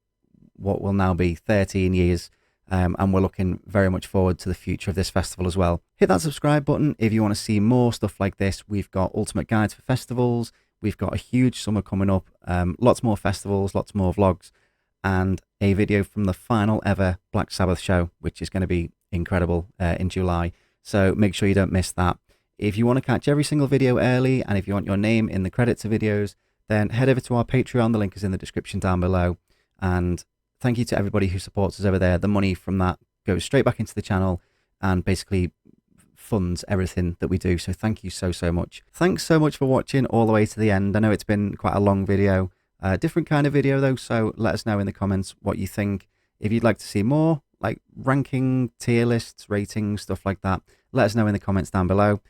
what will now be 13 years, and we're looking very much forward to the future of this festival as well. Hit that subscribe button if you want to see more stuff like this. We've got ultimate guides for festivals, we've got a huge summer coming up, lots more festivals, lots more vlogs, and a video from the final ever Black Sabbath show, which is going to be incredible in July, so make sure you don't miss that. If you want to catch every single video early, and if you want your name in the credits of videos, then head over to our Patreon. The link is in the description down below. And thank you to everybody who supports us over there. The money from that goes straight back into the channel and basically funds everything that we do. So thank you so much. Thanks so much for watching all the way to the end. I know it's been quite a long video, different kind of video though. So let us know in the comments what you think. If you'd like to see more, like ranking, tier lists, ratings, stuff like that, let us know in the comments down below.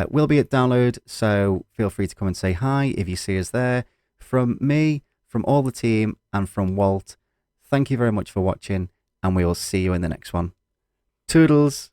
We'll be at Download, so feel free to come and say hi if you see us there. From me, from all the team, and from Walt, thank you very much for watching, and we will see you in the next one. Toodles!